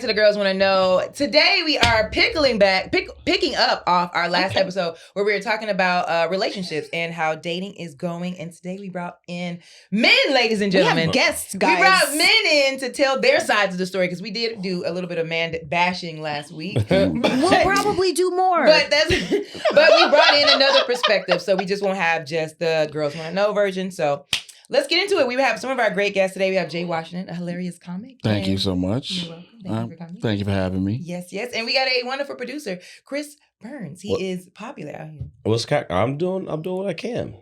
the Girls Want to Know. Today we are picking up off our last episode where we were talking about relationships and how dating is going. And today we brought in men, ladies and gentlemen. We have guests, guys. We brought men in to tell their sides of the story because we did do a little bit of man bashing last week. We'll probably do more. But we brought in another perspective, so we just won't have just the Girls Want to Know version. So let's get into it. We have some of our great guests today. We have Jay Washington, a hilarious comic. Thank you so much. You're welcome. Thank you for coming. Thank you for having me. Yes. And we got a wonderful producer, Chris Burns. He is popular out here. I'm doing what I can.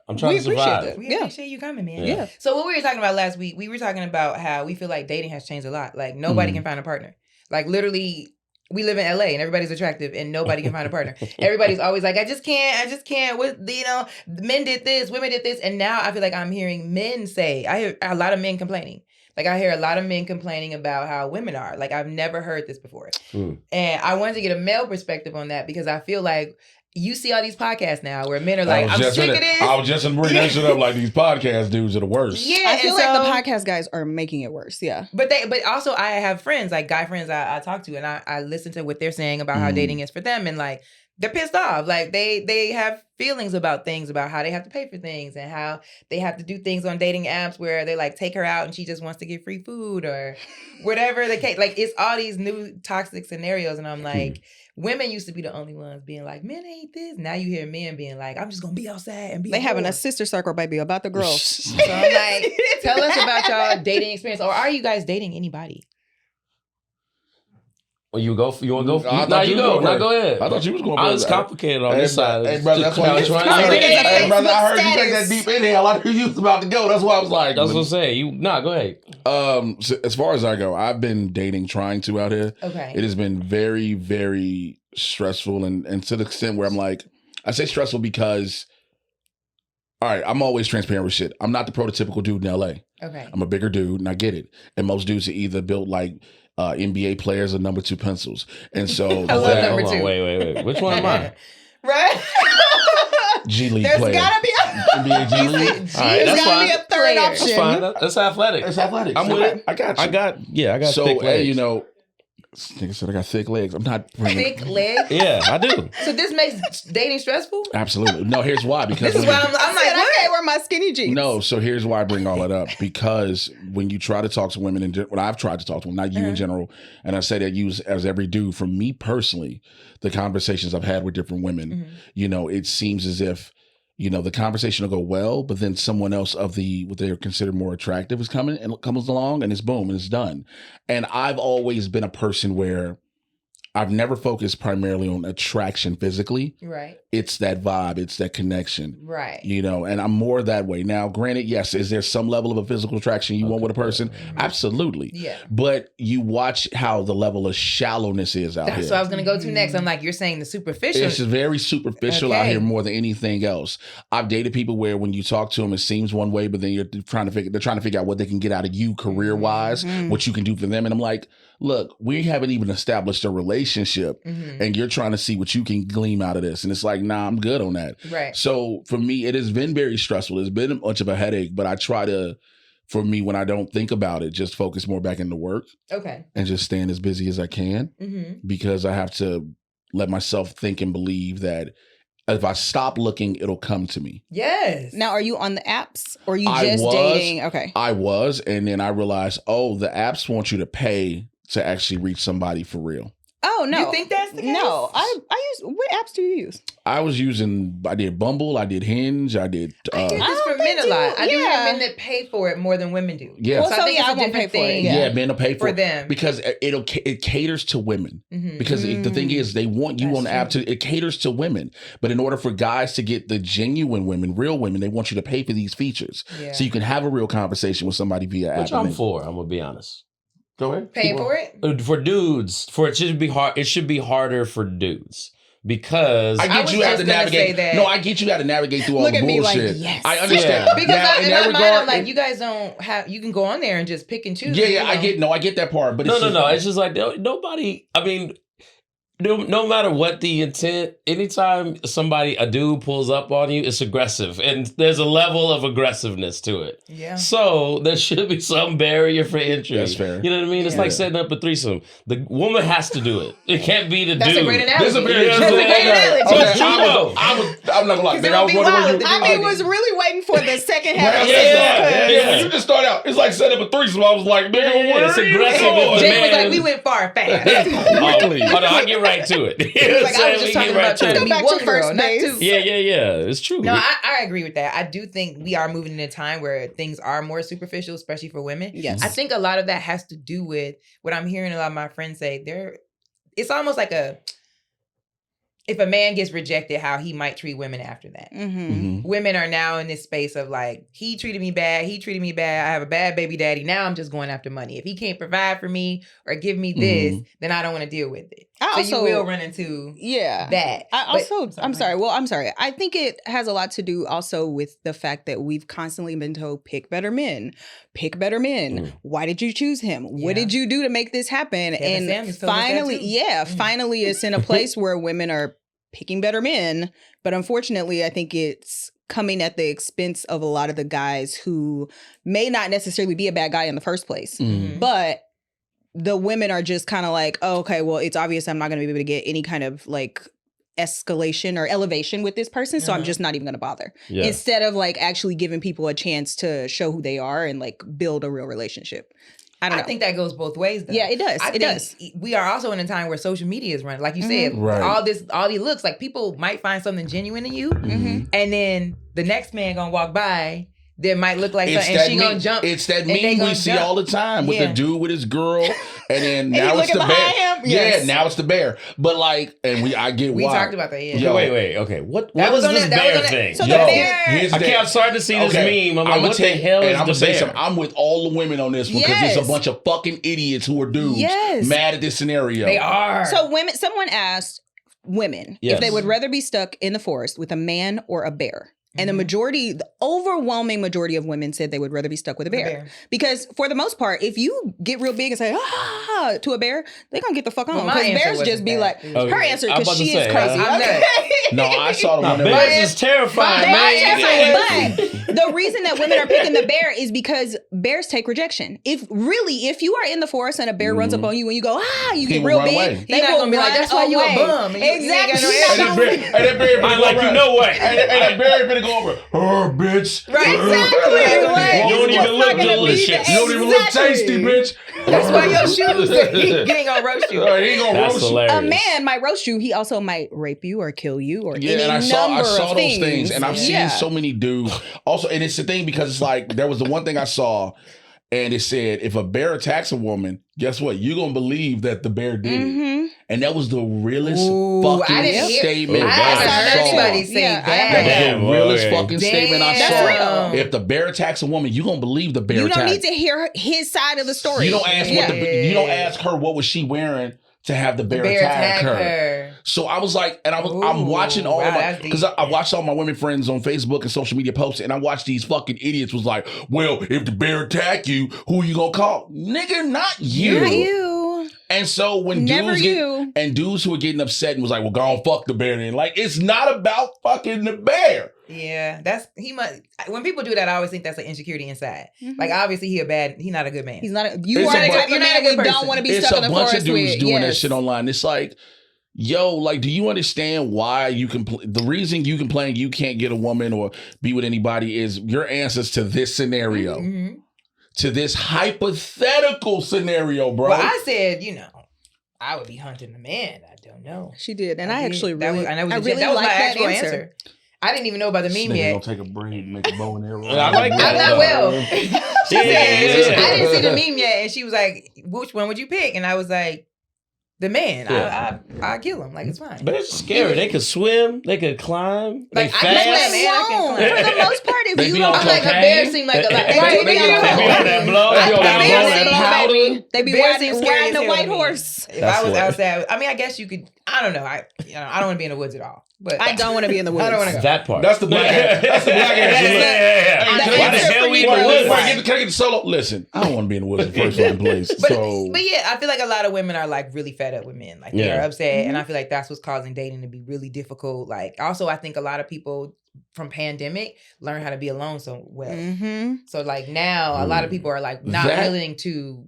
I'm trying to survive. We appreciate you coming, man. Yeah. So what we were talking about last week, we were talking about how we feel like dating has changed a lot. Like nobody can find a partner. Like literally, we live in LA and everybody's attractive and nobody can find a partner. Everybody's always like, I just can't. Men did this, women did this. And now I feel like I'm hearing men say, I hear a lot of men complaining. Like I hear a lot of men complaining about how women are. Like I've never heard this before. And I wanted to get a male perspective on that because I feel like you see all these podcasts now where men are like, I'm sick of this. I was just bringing that shit up like these podcast dudes are the worst. Yeah, I feel like the podcast guys are making it worse. Yeah. But also I have friends, like guy friends I talk to, and I listen to what they're saying about how dating is for them, and like they're pissed off. Like they have feelings about things, about how they have to pay for things and how they have to do things on dating apps where they like take her out and she just wants to get free food or whatever the case. Like it's all these new toxic scenarios, and I'm like, women used to be the only ones being like, men ain't this. Now you hear men being like, I'm just gonna be outside and be. They having a sister circle, baby, about the girls. So I'm like, tell us about y'all dating experience, or are you guys dating anybody? Well, you want to go? No, you go. No, go ahead. I thought you was going. I was complicated on this side. Hey, brother, that's why. Hey, brother, I heard you take that deep inhale. I knew you was about to go. That's why I was like. That's what I'm saying. Go ahead. So as far as I go, I've been trying to out here. Okay. It has been very, very stressful, and to the extent where I'm like, I say stressful because, all right, I'm always transparent with shit. I'm not the prototypical dude in LA. Okay. I'm a bigger dude, and I get it. And most dudes are either built like NBA players or number 2 pencils. And so I love number 2. Wait. Which one am I? Right? G League There's player. gotta be NBA G League. All right, There's that's gotta be fine. a third Player. option. That's fine. That's athletic. It's athletic. I'm with it. I got you. I got so, thick legs. hey, nigga said I got thick legs. I'm not bringing Thick legs? Yeah, I do. So this makes dating stressful? Absolutely. No, here's why. Because This is why I'm like, I can't what? wear my skinny jeans. No, so here's why I bring all that up. Because when you try to talk to women, when I've tried to talk to them, not you in general, and I say that you as every dude, for me personally, the conversations I've had with different women, it seems as if, the conversation will go well, but then someone else of what they're considered more attractive comes along and it's boom and it's done. And I've always been a person where I've never focused primarily on attraction physically. Right. It's that vibe. It's that connection. Right. And I'm more that way. Now, granted, yes, is there some level of a physical attraction you want with a person? Absolutely. Yeah. But you watch how the level of shallowness is out here. That's what I was going to go to next. I'm like, you're saying the superficial. It's very superficial out here more than anything else. I've dated people where when you talk to them, it seems one way, but then they're trying to figure out what they can get out of you career-wise, what you can do for them. And I'm like, look, we haven't even established a relationship and you're trying to see what you can glean out of this. And it's like, nah, I'm good on that. Right. So for me, it has been very stressful. It's been much of a headache, but I try to, for me, when I don't think about it, just focus more back into work. Okay. And just staying as busy as I can because I have to let myself think and believe that if I stop looking, it'll come to me. Yes. Now, are you on the apps or are you just dating? Okay. I was. And then I realized, the apps want you to pay to actually reach somebody for real. Oh, no. You think that's the case? No. I use, what apps do you use? I did Bumble, I did Hinge, I did. I hear this from men a lot. I do hear men that pay for it more than women do. Yeah. So I think I it's a won't pay different for it. thing. Yeah, men will pay for them. Because it caters to women. Because the thing is, they want you on the app it caters to women. But in order for guys to get the genuine women, real women, they want you to pay for these features. Yeah. So you can have a real conversation with somebody via app. Which I'm for, I'm going to be honest. Go ahead. Paying for it? For dudes, it should be hard. It should be harder for dudes. Because I get you have to navigate. No, I get you got to navigate through all the bullshit. Look at me like, yes. I understand. Yeah. Because in my mind, I'm like, you guys don't have. You can go on there and just pick and choose. Yeah, I get that part. But no. It's just like nobody. I mean, no matter what the intent, anytime a dude pulls up on you, it's aggressive. And there's a level of aggressiveness to it. Yeah. So there should be some barrier for entry. That's fair. You know what I mean? It's like setting up a threesome. The woman has to do it. It can't be the That's dude. a great analogy. This is a very That's a great analogy. I'm not gonna lie. Because Nigga, I was it would be wondering wild where if you. the I was really waiting for the second half of Yeah. You just start out. It's like setting up a threesome. I was like, nigga, where it's are you aggressive. going? Jake was Man. like, we went far fast. Exactly. Oh, no, I'll get right to it. You know what Like, I'm I was saying? just We talking get about right to trying to it. be Back to one girl, first not base. two. Yeah. It's true. No, I agree with that. I do think we are moving in a time where things are more superficial, especially for women. Yes. I think a lot of that has to do with what I'm hearing a lot of my friends say. It's almost like if a man gets rejected, how he might treat women after that. Mm-hmm. Women are now in this space of like, he treated me bad. I have a bad baby daddy. Now I'm just going after money. If he can't provide for me or give me this, then I don't want to deal with it. You will run into that. I'm sorry. I think it has a lot to do also with the fact that we've constantly been told, pick better men. Why did you choose him? What did you do to make this happen? Kevin Samuels told us that too. Finally it's in a place where women are picking better men. But unfortunately, I think it's coming at the expense of a lot of the guys who may not necessarily be a bad guy in the first place. Mm-hmm. But the women are just kind of like, oh, okay, well, it's obvious I'm not going to be able to get any kind of like escalation or elevation with this person. So I'm just not even going to bother. Yeah. Instead of like actually giving people a chance to show who they are and like build a real relationship. I think that goes both ways, though. Yeah, it does. I think we are also in a time where social media is running. Like you said, Right. all these looks, like people might find something genuine in you, and then the next man gonna walk by that might look like something, and she gonna jump. It's that and they meme we gonna see jump. all the time with the dude with his girl, and then now you it's the looking bear. behind him? Yes. Yeah, now it's the bear. But like, and I get We why. talked about that. Yeah. Yo, Wait. Okay. What That was was on this that- that was bear on that- thing? So the Yo, bear. here's I the- can't. I'm starting to see this meme. I'm like, I'ma what the hell and is I'm the gonna say bear? something. I'm with all the women on this one because Yes. there's a bunch of fucking idiots who are dudes mad at this scenario. They are. So someone asked women Yes. if they would rather be stuck in the forest with a man or a bear. And the overwhelming majority of women said they would rather be stuck with a bear. Because for the most part, if you get real big and say, to a bear, they're going to get the fuck on. Well, my Because answer bears wasn't just be that. like, Okay. her answer, I'm because about to she is say, crazy. I'm Okay. No, I saw the Nah, one that bears was. is terrifying, They are man. terrifying, but the reason that women are picking the bear is because bears take rejection. If you are in the forest and a bear runs up on you and you go, you He get will real run big, away. they He not will gonna be like, run that's why you a away. bum. You ain't got Exactly. no And that bear I'm like, you know what? And that bear finna go over. Bitch. Right. Exactly. Like, You don't it's even not look gonna be delicious. the- You don't even look tasty, bitch. That's why your shoes. He ain't gonna roast you. He ain't gonna That's roast you. hilarious. A man might roast you. He also might rape you or kill you or Yeah, any and I number saw of those things, and I've seen Yeah. so many dudes. Also, and it's the thing because it's like there was the one thing I saw, and it said if a bear attacks a woman, guess what? You're gonna believe that the bear did it, and that was the realest Ooh, fucking I didn't hear- statement I haven't I heard saw. anybody say Yeah, I that. haven't That Damn, was the realest okay. fucking statement I Damn. saw. That's real. If the bear attacks a woman, you gonna believe the bear You don't attack. need to hear his side of the story. You don't ask you don't ask her what was she wearing to have the bear, attack her. So I was like, and I'm watching all of my, because I watched all my women friends on Facebook and social media posts, and I watched these fucking idiots was like, well, if the bear attack you, who you gonna call? Nigga, not you. Not you. And so when Never dudes you. dudes who are getting upset and was like, well, go on, fuck the bear then. Like, it's not about fucking the bear. Yeah, he must. When people do that, I always think that's an insecurity inside. Mhm. Like, obviously, he's not a good man. He's not. You It's are a the bunch- type of You're not man a good we don't person. want to be It's stuck a in the bunch forest of dudes with. doing that Yes. shit online. It's like, yo, like, do you understand why you the reason you complain you can't get a woman or be with anybody is your answers to this scenario, to this hypothetical scenario, bro. Well, I said, I would be hunting a man. I don't know. She did, and I did. actually that really, was, and that was, I legit. really That was like my that actual answer. I didn't even know about the meme yet. Gonna take a braid and make a bow and arrow. I like that. I'm not though. well. She said, Yeah. I didn't see the meme yet, and she was like, "Which one would you pick?" And I was like, "The man. Yeah. I kill him. Like, it's fine." But it's scary. They could swim. They could climb. They Like, I fast. can swim, They man, I can won't. climb. For the most part, if They you be don't on I'm like, a cocaine. bear seemed like a lot. Right, They be on They be on that blow. They be on that Bears blow, ain't that blow, powder. baby. They be Bears seem scary riding as a hell white to me. horse. If That's I was what- outside, I mean, I guess you could. I don't know. I don't want to be in the woods at all. But I don't want to be in the woods. I don't want to go. That part. That's the black ass. That's the black ass. Yeah. The Why the answer hell for we you in the was- woods? Wait, can I get the solo? Listen, I don't want to be in the woods in the first fucking place. But, So but yeah, I feel like a lot of women are like really fed up with men. Like they are upset. And I feel like that's what's causing dating to be really difficult. Like also I think a lot of people from pandemic learn how to be alone so well. So like now a lot of people are like not willing to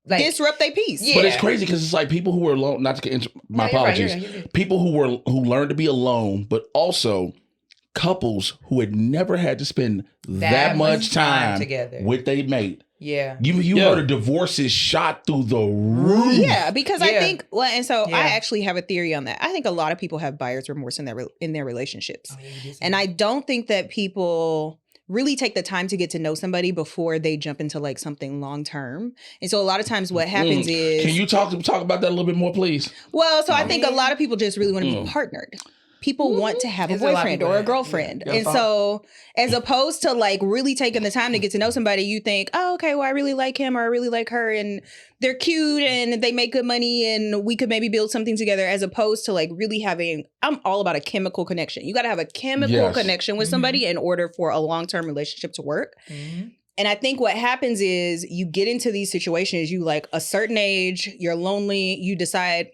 like disrupt their peace. But it's crazy because it's like people who are alone, not to get my apologies. Right, you're people who learned to be alone, but also couples who had never had to spend that much time together with their mate. Yeah. You heard of divorces shot through the roof. Yeah, because I think, and so I actually have a theory on that. I think a lot of people have buyer's remorse in their relationships. And I don't think that people really take the time to get to know somebody before they jump into like something long term. And so a lot of times what happens is... Can you talk about that a little bit more, please? Well, so I think a lot of people just really want to be partnered. People want to have a boyfriend or a girlfriend. And so as opposed to like really taking the time to get to know somebody, you think, oh, okay, well, I really like him or I really like her and they're cute and they make good money and we could maybe build something together, as opposed to like really having, I'm all about a chemical connection. You got to have a chemical connection with somebody in order for a long-term relationship to work. And I think what happens is you get into these situations, you like a certain age, you're lonely, you decide,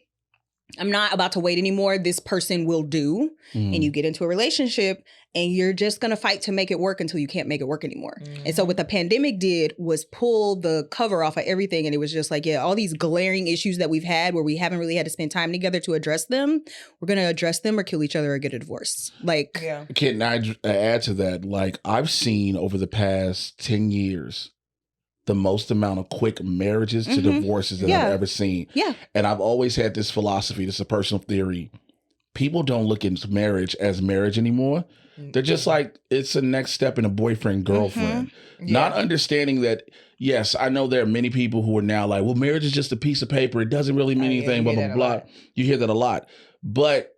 I'm not about to wait anymore. This person will do. And you get into a relationship and you're just going to fight to make it work until you can't make it work anymore. And so what the pandemic did was pull the cover off of everything. And it was just like, all these glaring issues that we've had where we haven't really had to spend time together to address them. We're going to address them or kill each other or get a divorce. Like, Can I add to that? Like I've seen over the past 10 years, the most amount of quick marriages to divorces that I've ever seen. Yeah. And I've always had this philosophy, this is a personal theory. People don't look into marriage as marriage anymore. They're just like, it's the next step in a boyfriend, girlfriend. Not understanding that, yes, I know there are many people who are now like, well, marriage is just a piece of paper. It doesn't really mean anything, blah, blah, blah. You hear that a lot. But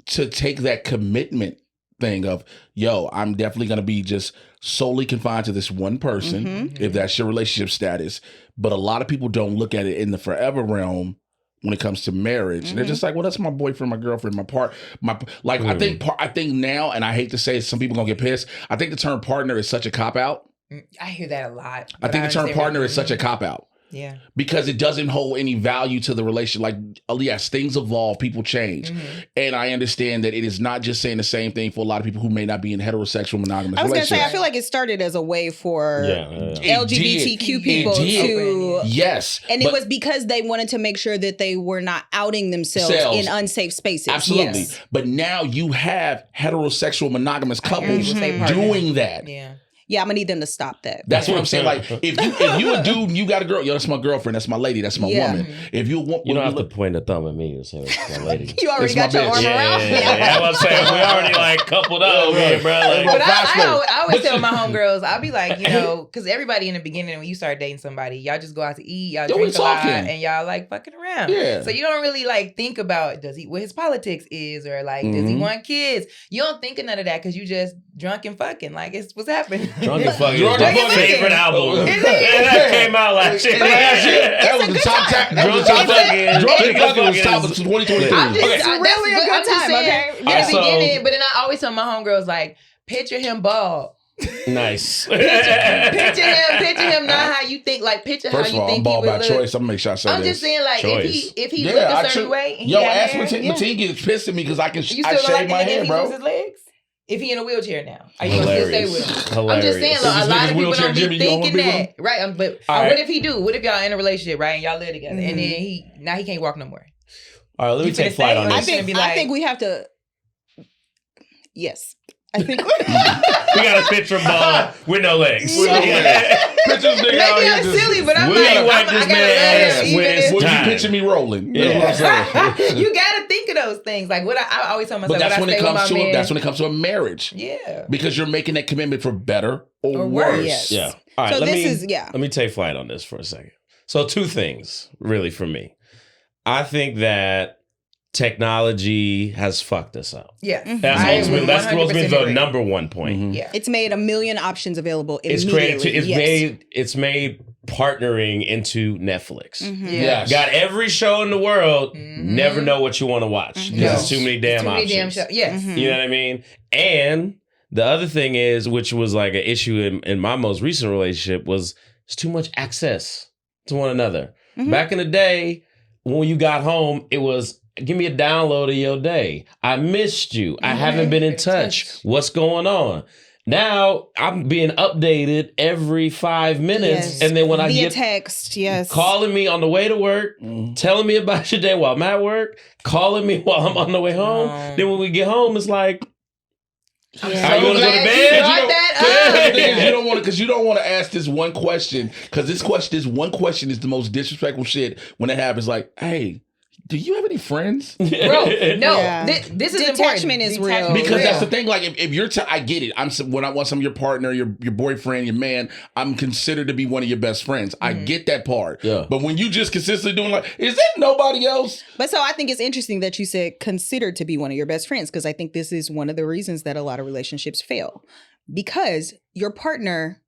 to take that commitment thing of, yo, I'm definitely going to be just solely confined to this one person, if that's your relationship status. But a lot of people don't look at it in the forever realm when it comes to marriage. And they're just like, well, that's my boyfriend, my girlfriend, I think now, and I hate to say it, some people gonna get pissed. I think the term partner is such a cop-out. I hear that a lot. I think the term partner is such a cop-out. Yeah. Because it doesn't hold any value to the relation. Like, yes, things evolve, people change. And I understand that it is not just saying the same thing for a lot of people who may not be in heterosexual monogamous relationships. I was going to say, I feel like it started as a way for LGBTQ people to... Yes. And it was because they wanted to make sure that they were not outing themselves in unsafe spaces. Absolutely. Yes. But now you have heterosexual monogamous couples doing that. Yeah. Yeah, I'm gonna need them to stop that. That's what I'm saying. Like, if you a dude and you got a girl, yo, that's my girlfriend, that's my lady, that's my woman. If you want, you don't have to point a thumb at me and say that's my lady. You already got your arm around. Yeah, I'm saying we already like coupled up, bro. Like, but I always tell my homegirls, I'll be like, because everybody in the beginning when you start dating somebody, y'all just go out to eat, y'all drink a lot, and y'all like fucking around. Yeah. So you don't really like think about what his politics is, or like does he want kids? You don't think of none of that because you just drunk and fucking. Like it's what's happening. Drunk and fucking. My favorite album. That came out last year. That was the top 10. Drunk and fucking was top of 2023. It's really a good time, okay? In the beginning, but then I always tell my homegirls, like, picture him bald. Nice. Picture him not how you think, like picture how you think he would look. First of all, I'm bald by choice. I'm gonna make sure I say I'm just saying, like, if he looked a certain way, and ask Mateen gets pissed at me because I shave my hair, bro. His legs? If he in a wheelchair now, are you gonna still stay with him? Hilarious. I'm just saying, like, a lot of people don't be thinking that, right? But what if he do? What if y'all in a relationship, right, and y'all live together, and then he can't walk no more? All right, let me take flight on this. I think we have to. Yes. I think we got a picture of ball with no legs. Pictures nigga out here just silly, but I'm like this man ass with his Would you time. picture me rolling? Yeah. That's what I'm saying. You gotta think of those things. Like what I always tell myself. But that's when it comes to a marriage. Yeah. Because you're making that commitment for better or worse. Yes. Yeah. All right. So let me take flight on this for a second. So 2 things really for me. I think that technology has fucked us up. Yeah. That's supposed to be the number one point. Mm-hmm. Yeah. It's made a million options available immediately. It's made partnering into Netflix. Mm-hmm. Yeah. Got every show in the world, never know what you want to watch. Because there's too many damn options. Yes. Mm-hmm. You know what I mean? And the other thing is, which was like an issue in my most recent relationship, was it's too much access to one another. Mm-hmm. Back in the day, when you got home, it was, give me a download of your day. I missed you. I haven't been in touch. What's going on? Now I'm being updated every 5 minutes. And then when I via get text, yes. Calling me on the way to work, telling me about your day while I'm at work, calling me while I'm on the way home. Then when we get home, it's like, I'm are you gonna go to bed? You don't want to, because you don't want to ask this one question, because this one question is the most disrespectful shit when it happens. Like, hey, do you have any friends? Bro, no. Yeah. This is Detachment important. is real. Because that's the thing. Like, if you're, I get it. When I want some of your partner, your boyfriend, your man, I'm considered to be one of your best friends. I get that part. Yeah. But when you just consistently doing like, is there nobody else? But so I think it's interesting that you said considered to be one of your best friends, because I think this is one of the reasons that a lot of relationships fail, because your partner,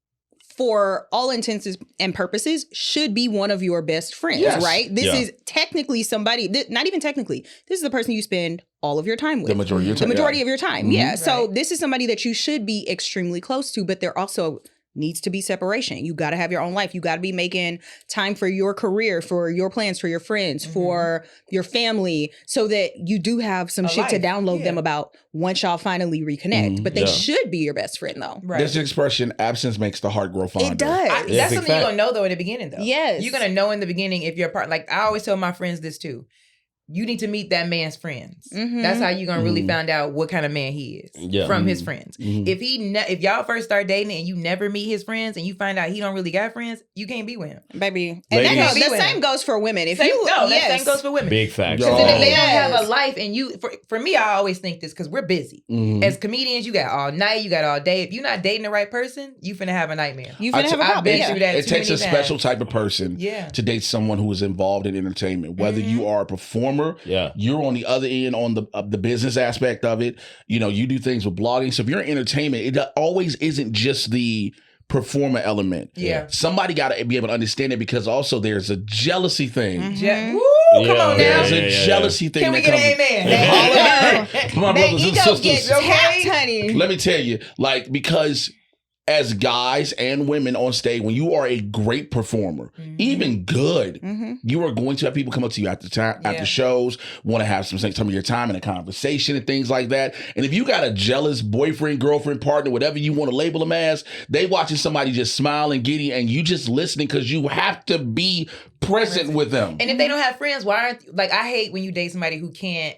for all intents and purposes, should be one of your best friends, right? This is technically somebody, not even technically, this is the person you spend all of your time with. The majority of your time. Of your time, yeah. So this is somebody that you should be extremely close to, but there also needs to be separation. You got to have your own life. You got to be making time for your career, for your plans, for your friends, for your family, so that you do have some shit to download them about once y'all finally reconnect. But they should be your best friend, though. Right. There's an expression, absence makes the heart grow fonder. It does. That's something you're going to know, though, in the beginning, though. Yes. You're going to know in the beginning if you're part. Like, I always tell my friends this, too. You need to meet that man's friends. That's how you're gonna really find out what kind of man he is from his friends. If if y'all first start dating and you never meet his friends and you find out he don't really got friends, you can't be with him, baby. And the same goes for women. If that same goes for women. Big facts. Because if they don't have a life, and you, for me, I always think this because we're busy as comedians. You got all night, you got all day. If you're not dating the right person, you finna have a nightmare. You finna have a problem. I've been through that. It takes a special type of person to date someone who is involved in entertainment. Whether you are a performer, you're on the other end on the business aspect of it. You know, you do things with blogging. So if you're in entertainment, it always isn't just the performer element. Somebody got to be able to understand it, because also there's a jealousy thing. Woo, come on now. There's a jealousy thing. Can we get an amen? My brothers and sisters. Honey. Let me tell you, like, because as guys and women on stage, when you are a great performer, even good, you are going to have people come up to you after shows, want to have some of your time in a conversation and things like that. And if you got a jealous boyfriend, girlfriend, partner, whatever you want to label them as, they watching somebody just smile and giddy, and you just listening because you have to be present with them. And if they don't have friends, why aren't, like, I hate when you date somebody who can't,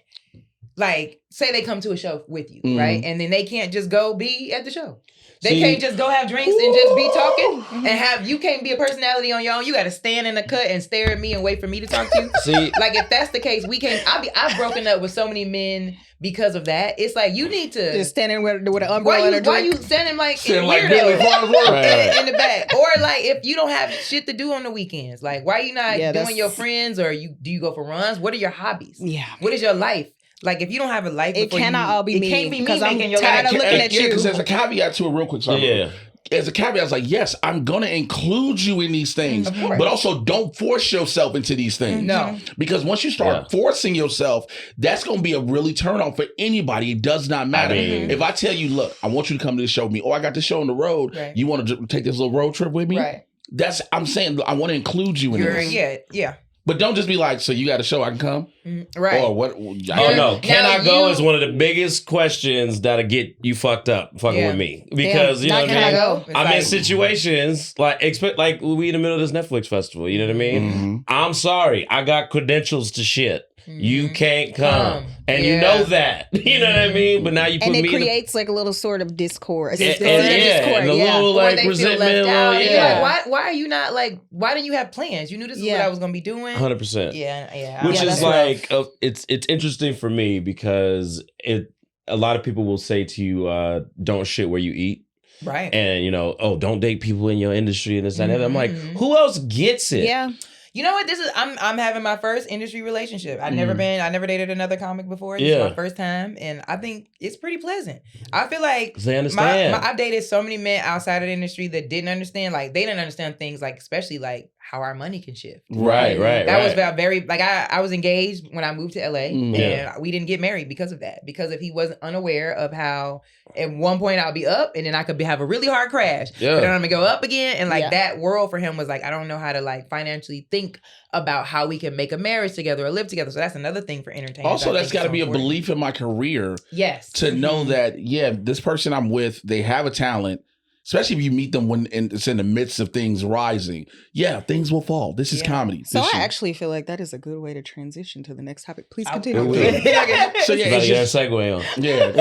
like, say they come to a show with you, right? And then they can't just go be at the show. They can't just go have drinks and just be talking and you can't be a personality on your own. You got to stand in the cut and stare at me and wait for me to talk to you. See, like, if that's the case, we can't. I've broken up with so many men because of that. It's like, you need to just standing with an umbrella and a drink. Why you standing like Billy in the back? Or like, if you don't have shit to do on the weekends, like, why you not doing your friends, or do you go for runs? What are your hobbies? Yeah. What is your life? Like, if you don't have a life, it cannot all be me. It can't be me because I'm making your tired life. of looking at you. Because there's a caveat to it, real quick. Sorry. As a caveat, it's like, yes, I'm going to include you in these things, but also don't force yourself into these things. No. Because once you start forcing yourself, that's going to be a really turn on for anybody. It does not matter. If I tell you, look, I want you to come to the show with me, or I got the show on the road, you want to take this little road trip with me? Right. I'm saying, I want to include you in this. Yeah. But don't just be like, so you got a show, I can come? Right. Or what? Oh, no. Can I go is one of the biggest questions that'll get you fucked up fucking with me. Because, you know what I mean? I'm in situations, like we in the middle of this Netflix festival, you know what I mean? I'm sorry. I got credentials to shit. You can't come. And you know that. You know what I mean? But now you put me in and it creates like a little sort of discord. And a little like resentment. Like, why are you not like, why didn't you have plans? You knew this is what I was going to be doing. 100%. Yeah. Which is like, it's interesting for me because a lot of people will say to you, don't shit where you eat. Right. And, you know, don't date people in your industry and this and that. I'm like, who else gets it? Yeah. You know what? I'm having my first industry relationship. I never dated another comic before. This is my first time, and I think it's pretty pleasant. I feel like they understand. I've dated so many men outside of the industry that didn't understand. Like, they didn't understand things like, especially like how our money can shift. Right. That was very, like, I was engaged when I moved to LA, and we didn't get married because of that. Because if he wasn't unaware of how at one point I'll be up and then I could have a really hard crash. Yeah. But then I'm gonna go up again. And like that world for him was like, I don't know how to like financially think about how we can make a marriage together or live together. So that's another thing for entertainment. Also, that's got to be a belief in my career. Yes. To know that, this person I'm with, they have a talent. Especially if you meet them when it's in the midst of things rising. Yeah, things will fall. This is comedy. So I actually feel like that is a good way to transition to the next topic. Please continue. So yeah, it's just a segue on. Yeah.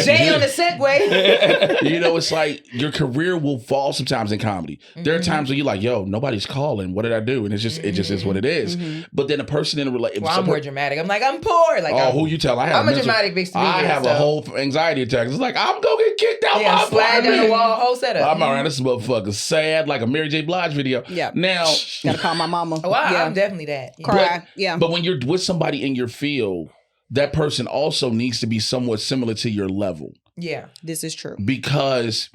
Jay on the segue. You know, it's like your career will fall sometimes in comedy. There are times where you're like, yo, nobody's calling. What did I do? And it just is what it is. But then a person in a relationship. Well, I'm more dramatic. I'm like, I'm poor. Like, who you tell? I'm a dramatic bitch to me. I have a whole anxiety attack. It's like, I'm going to get kicked out my apartment. Whole setup. I'm around this motherfucker sad like a Mary J. Blige video. Yeah. Now, gotta call my mama. Oh, I'm definitely that. Cry. But when you're with somebody in your field, that person also needs to be somewhat similar to your level. Yeah. This is true. Because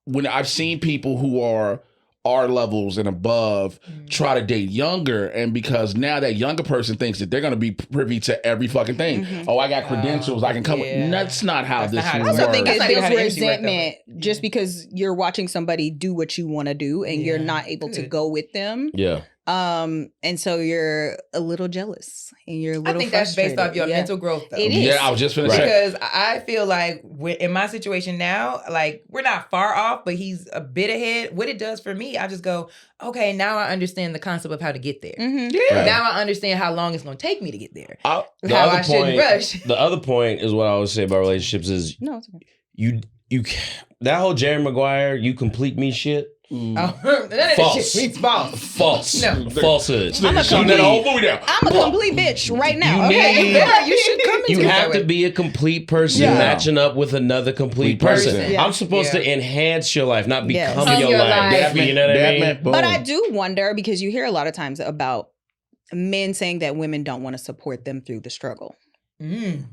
when I've seen people who are our levels and above try to date younger, and because now that younger person thinks that they're going to be privy to every fucking thing. Oh, I got credentials, I can come with. That's not how this works. I also think it builds resentment just because you're watching somebody do what you want to do and you're not able to go with them. Yeah. And so you're a little jealous and you're a little frustrated. That's based off your mental growth, though. It is. Yeah, I was just going to say. Because I feel like in my situation now, like we're not far off, but he's a bit ahead. What it does for me, I just go, okay, now I understand the concept of how to get there. Now I understand how long it's going to take me to get there. How I shouldn't rush. The other point is what I always say about relationships is it's okay. You that whole Jerry Maguire, you complete me shit. False. False. No. Falsehood. I'm a complete bitch right now. You should come into You have to be a complete person matching up with another complete person. I'm supposed to enhance your life, not become your life. You know what I mean? But I do wonder, because you hear a lot of times about men saying that women don't want to support them through the struggle.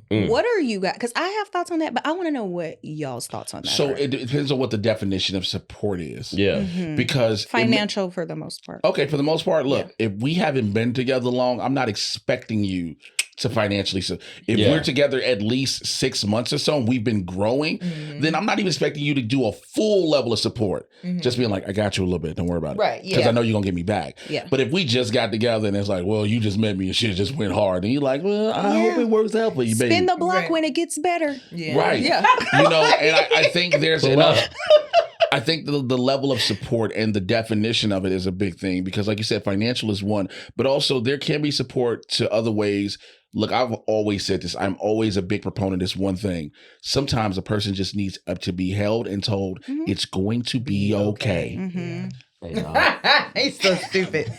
What are you guys? Because I have thoughts on that, but I want to know what y'all's thoughts on that. So it depends on what the definition of support is. Yeah. Because financial for the most part. Okay, for the most part, look, if we haven't been together long, I'm not expecting you to financially. So if we're together at least 6 months or so and we've been growing, then I'm not even expecting you to do a full level of support. Just being like, I got you a little bit. Don't worry about it. Right. Because I know you're going to get me back. Yeah. But if we just got together and it's like, well, you just met me and shit just went hard. And you're like, well, I hope it works out for you, baby. Spin the block when it gets better. Yeah. Right. Yeah. You know, and I think there's enough. I think the level of support and the definition of it is a big thing because, like you said, financial is one, but also there can be support to other ways. Look, I've always said this. I'm always a big proponent of this one thing. Sometimes a person just needs to be held and told it's going to be okay. He's so stupid.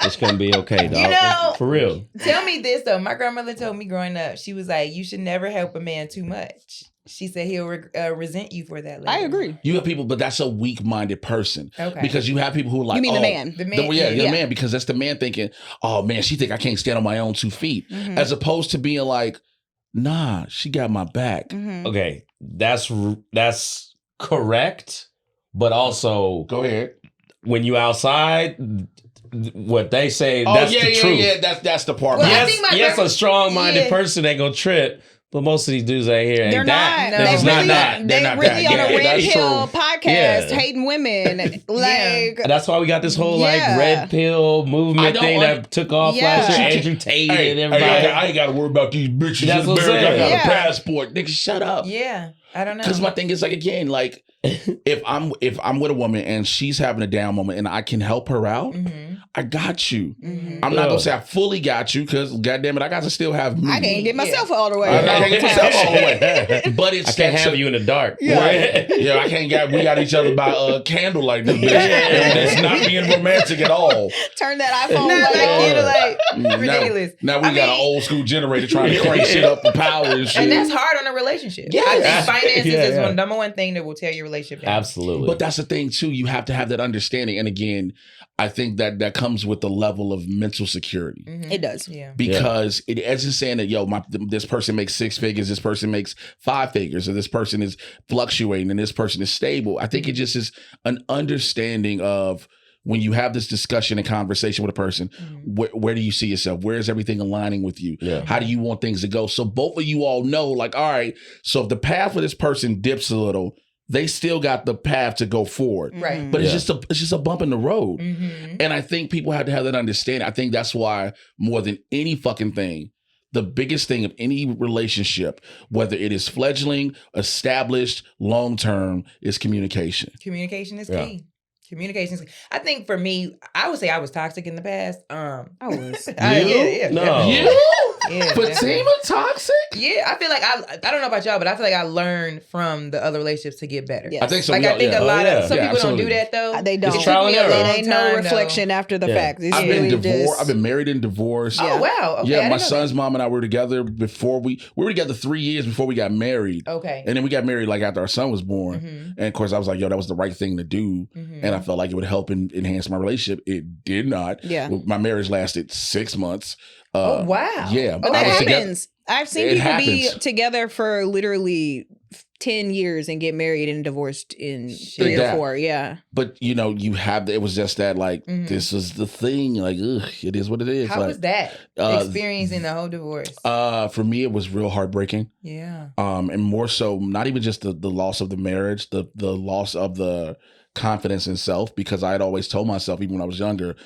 It's going to be okay, dog. You know, for real. Tell me this, though. My grandmother told me growing up, she was like, you should never help a man too much. She said he'll resent you for that later. I agree. You have people, but that's a weak-minded person. Okay. Because you have people who are like, you mean the man. The man. The man, because that's the man thinking, oh man, she think I can't stand on my own 2 feet. As opposed to being like, nah, she got my back. Okay, that's correct, but also go ahead. When you outside, what they say, that's the truth. Yeah, that's the part. Well, yes, a strong-minded person ain't gonna trip. But most of these dudes out here ain't that. They're really on a red pill podcast hating women. That's why we got this whole red pill movement thing that took off last year. Andrew Tate and everybody. I ain't got to worry about these bitches. That's what I'm saying. I got a passport. Nigga, shut up. Yeah, I don't know. Because my thing is like, again, like if I'm with a woman and she's having a down moment and I can help her out, I got you. I'm not gonna say I fully got you because goddamn it, I got to still have me. I can't get myself all the way. I can't get myself all the way. But it's I can't have you in the dark. Right. Yeah, I can't we got each other by candlelight. This bitch. It's not being romantic at all. Turn that iPhone candlelight. Ridiculous. Now we got an old school generator trying to crank shit up for power and shit. And that's hard on a relationship. Yes. I think finances is number one thing that will tear your relationship down. Absolutely. But that's the thing too. You have to have that understanding. And again, I think that comes with the level of mental security. It does. Yeah. Because it isn't saying that, this person makes 6 figures, this person makes 5 figures, or this person is fluctuating and this person is stable. I think it just is an understanding of when you have this discussion and conversation with a person, where do you see yourself? Where is everything aligning with you? Yeah. How do you want things to go? So both of you all know, like, all right, so if the path of this person dips a little, they still got the path to go forward. Right. But it's just a bump in the road. Mm-hmm. And I think people have to have that understanding. I think that's why more than any fucking thing, the biggest thing of any relationship, whether it is fledgling, established, long-term, is communication. Communication is key. Communication is key. I think for me, I would say I was toxic in the past. I was. No. You? Yeah, Fatimah toxic? Yeah, I feel like I don't know about y'all, but I feel like I learned from the other relationships to get better. Yes. I think so. Like I think a lot of some people absolutely. don't do that though. They don't. It's trial and error. It ain't no time, reflection after the fact. It's I've been really divorced. just- I've been married and divorced. Oh wow. Okay, Yeah, my son's mom and I were together before we were together 3 years before we got married. Okay. And then we got married like after our son was born. Mm-hmm. And of course I was like, yo, that was the right thing to do. Mm-hmm. And I felt like it would help enhance my relationship. It did not. Yeah. My marriage lasted 6 months. Oh wow. Yeah. But I that was together- happens. I've seen It people be happens. together for literally 10 years and get married and divorced in 3 or That. 4. Yeah. But you know, it was just that like, this is the thing. Like, ugh, it is what it is. How like, was that experiencing the whole divorce? For me, it was real heartbreaking. Yeah. And more so, not even just the loss of the marriage, the loss of the confidence in self, because I had always told myself, even when I was younger,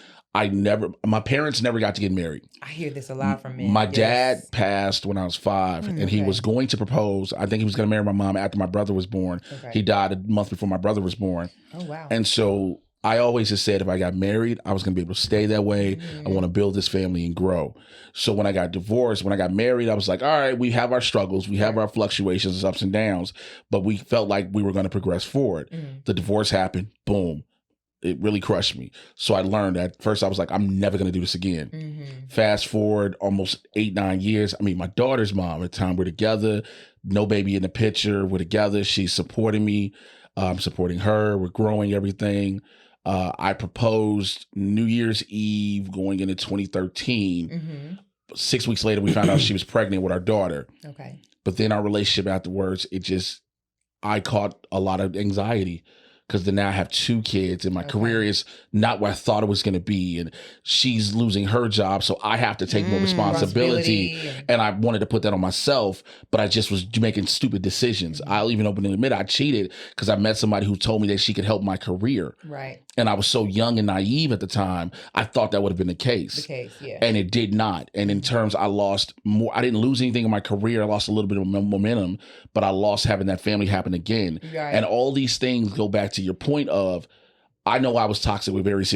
my parents never got to get married. I hear this a lot from men. My dad passed when I was 5, and he was going to propose. I think he was going to marry my mom after my brother was born. Okay. He died a month before my brother was born. Oh wow. And so I always just said if I got married, I was going to be able to stay that way. I want to build this family and grow. So when I got divorced, when I got married, I was like, all right, we have our struggles. We have our fluctuations, ups and downs, but we felt like we were going to progress forward. The divorce happened. Boom. It really crushed me. So I learned at first I was like, I'm never going to do this again. Fast forward almost 8-9 years. I mean, my daughter's mom at the time, we're together, no baby in the picture. We're together. She's supporting me. I'm supporting her. We're growing everything. I proposed New Year's Eve going into 2013. 6 weeks later, we found out she was pregnant with our daughter. Okay. But then our relationship afterwards, I caught a lot of anxiety because then now I have 2 kids and my career is not what I thought it was going to be. And she's losing her job. So I have to take more responsibility. And I wanted to put that on myself, but I just was making stupid decisions. I'll even openly admit I cheated because I met somebody who told me that she could help my career. Right. And I was so young and naive at the time, I thought that would have been the case. Yeah. And it did not. And in terms, I lost more. I didn't lose anything in my career. I lost a little bit of momentum, but I lost having that family happen again. Right. And all these things go back to your point of, I know I was toxic with various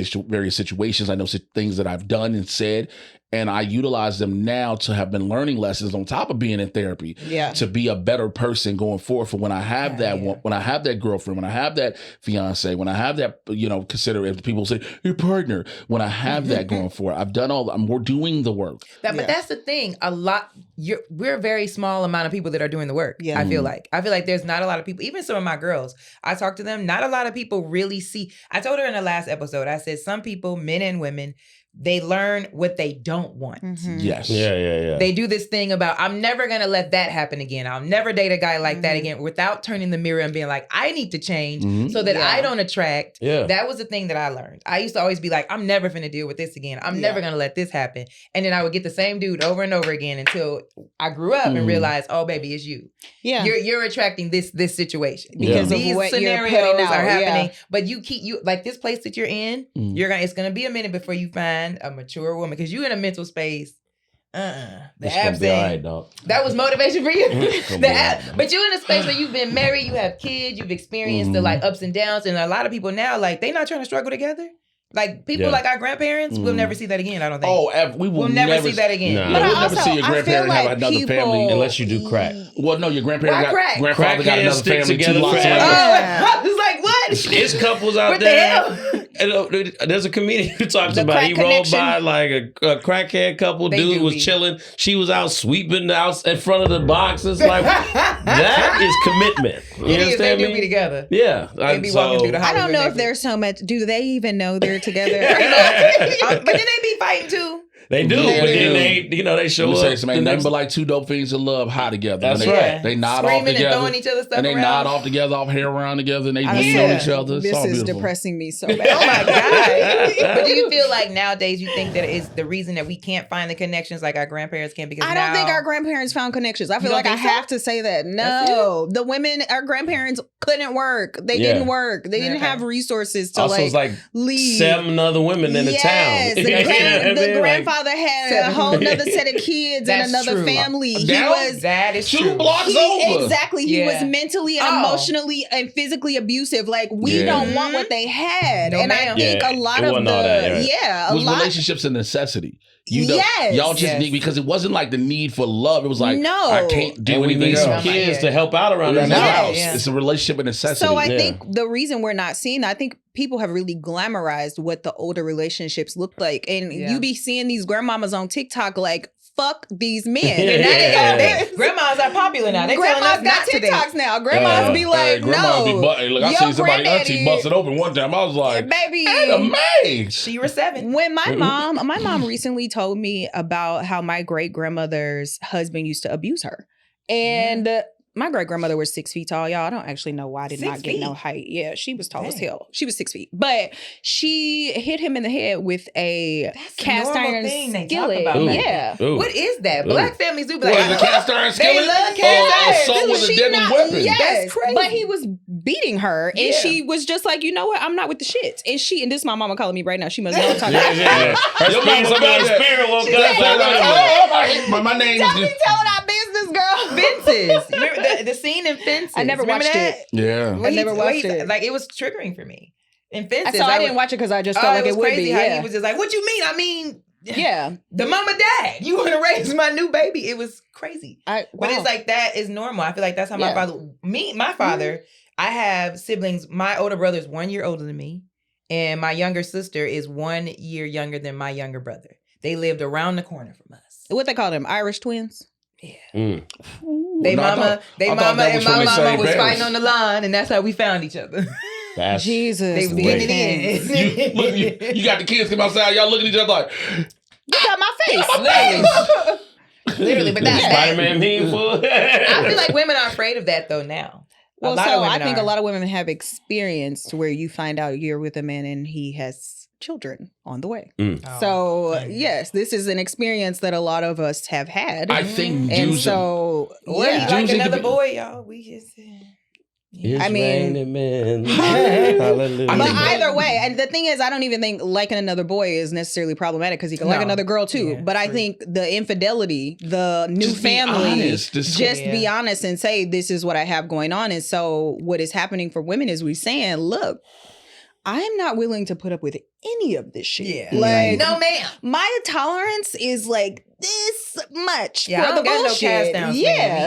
situations. I know things that I've done and said, and I utilize them now to have been learning lessons on top of being in therapy. Yeah. To be a better person going forward for when I have when I have that girlfriend, when I have that fiance, when I have that, consider if people say your partner, when I have that going forward, I've done we're doing the work. But that's the thing. We're a very small amount of people that are doing the work. Yeah. I feel like there's not a lot of people, even some of my girls, I talk to them, not a lot of people really see. I told her in the last episode, I said, some people, men and women, they learn what they don't want. Yes. Yeah. They do this thing about, I'm never going to let that happen again. I'll never date a guy like that again, without turning the mirror and being like, I need to change so that I don't attract. Yeah. That was the thing that I learned. I used to always be like, I'm never going to deal with this again. I'm never going to let this happen. And then I would get the same dude over and over again until I grew up and realized, oh, baby, it's you. Yeah. You're attracting this situation. Because of these what you're scenarios putting out, are happening. But like this place that you're in, it's going to be a minute before you find a mature woman, because you're in a mental space. The abs be all right, dog. that was motivation for you. Right, but you're in a space where you've been married, you have kids, you've experienced the like ups and downs, and a lot of people now, like, they not trying to struggle together. Like people like our grandparents, we'll never see that again. I don't think. Oh, we'll never see that again. Nah. But We'll I never also, see your I feel grandparent like have another family unless you do crack. Well, no, your grandparent Why crack? grandfather got Crackheads another stick family 2 together blocks forever. away. It's like what? It's couples out What the there. hell? And, there's a comedian who talks The about crack he rolled connection. by like a crackhead couple. They Dude do was be. chilling. She was out sweeping out in front of the box. It's like that is commitment. You It is. They understand do me? be together. Yeah, They be walking through the I don't know if Hollywood there's so much. Do they even know they're together? But then they be fighting too. They do, Yeah, but they then do. they show up. Ain't nothing but like two dope fiends in love high together. That's right. They nod off Screaming together. and throwing each other stuff and they around. nod off together, off hair around together, and they lean Yeah. on each other. It's This all is beautiful. depressing me so bad. Oh my God. But do you feel like nowadays you think that is the reason that we can't find the connections like our grandparents can? Because I don't think our grandparents found connections. I feel like I have to say that. No. The women, our grandparents couldn't work. They didn't work. They didn't have resources to also, it's like leave. 7 other women in the town. The grandfather had a whole nother set of kids and another family. That is 2 blocks over. Exactly. He was mentally and emotionally and physically abusive. Like, we don't want what they had. No, and ma'am. I think a lot of relationships a necessity. Y'all just need, because it wasn't like the need for love. It was like, I can't do and we anything need some else. kids to help out around the house. It's a relationship of necessity. So I think the reason we're not seeing that, I think people have really glamorized what the older relationships look like. And you be seeing these grandmamas on TikTok like, fuck these men. Grandmas are popular now. Grandmas got TikToks now. Grandmas be like, no. I seen somebody auntie busted open one time. I was like, baby, amazing. She was 7. When my mom recently told me about how my great grandmother's husband used to abuse her. And my great grandmother was 6 feet tall, y'all. I don't actually know why I did not get no height. Yeah, she was tall as hell. She was 6 feet, but she hit him in the head with a cast iron skillet. Ooh. What is that? Black families do. What, the cast iron skillet? They love cast iron. Assault with a deadly weapon. Yes, that's crazy. But he was beating her, and she was just like, you know what? I'm not with the shits. And this is my mama calling me right now. She must know what I'm talking about. Her spirit woke up. My name Don't be telling our business, girl. Fences. Remember the scene in Fences? I never watched it. Yeah. I never watched it. Like, it was triggering for me. In Fences. So I didn't watch it because I just felt like it would crazy be. How Yeah. he was just like, what you mean? I mean, yeah. The mama died. You want to raise my new baby? It was crazy. But it's like, that is normal. I feel like that's how my father, I have siblings. My older brother is 1 year older than me. And my younger sister is 1 year younger than my younger brother. They lived around the corner from us. What they call them? Irish twins? Yeah. They mama and my mama was fighting on the line, and that's how we found each other. Jesus. They was getting it in. You got the kids come outside, y'all looking at each other like, you got my face. Literally, but that's Spider-Man meme fool. I feel like women are afraid of that though now. Well, so I think a lot of women have experienced where you find out you're with a man and he has children on the way. So yes, this is an experience that a lot of us have had. I think and so like another boy, y'all. We just I mean, hallelujah. But either way, and the thing is, I don't even think liking another boy is necessarily problematic because he can like another girl too. Yeah, but I think the infidelity, the new just family, be honest and say, this is what I have going on. And so what is happening for women is we're saying, look, I'm not willing to put up with any of this shit. Yeah. Like, no, ma'am. My tolerance is like this much for the bullshit.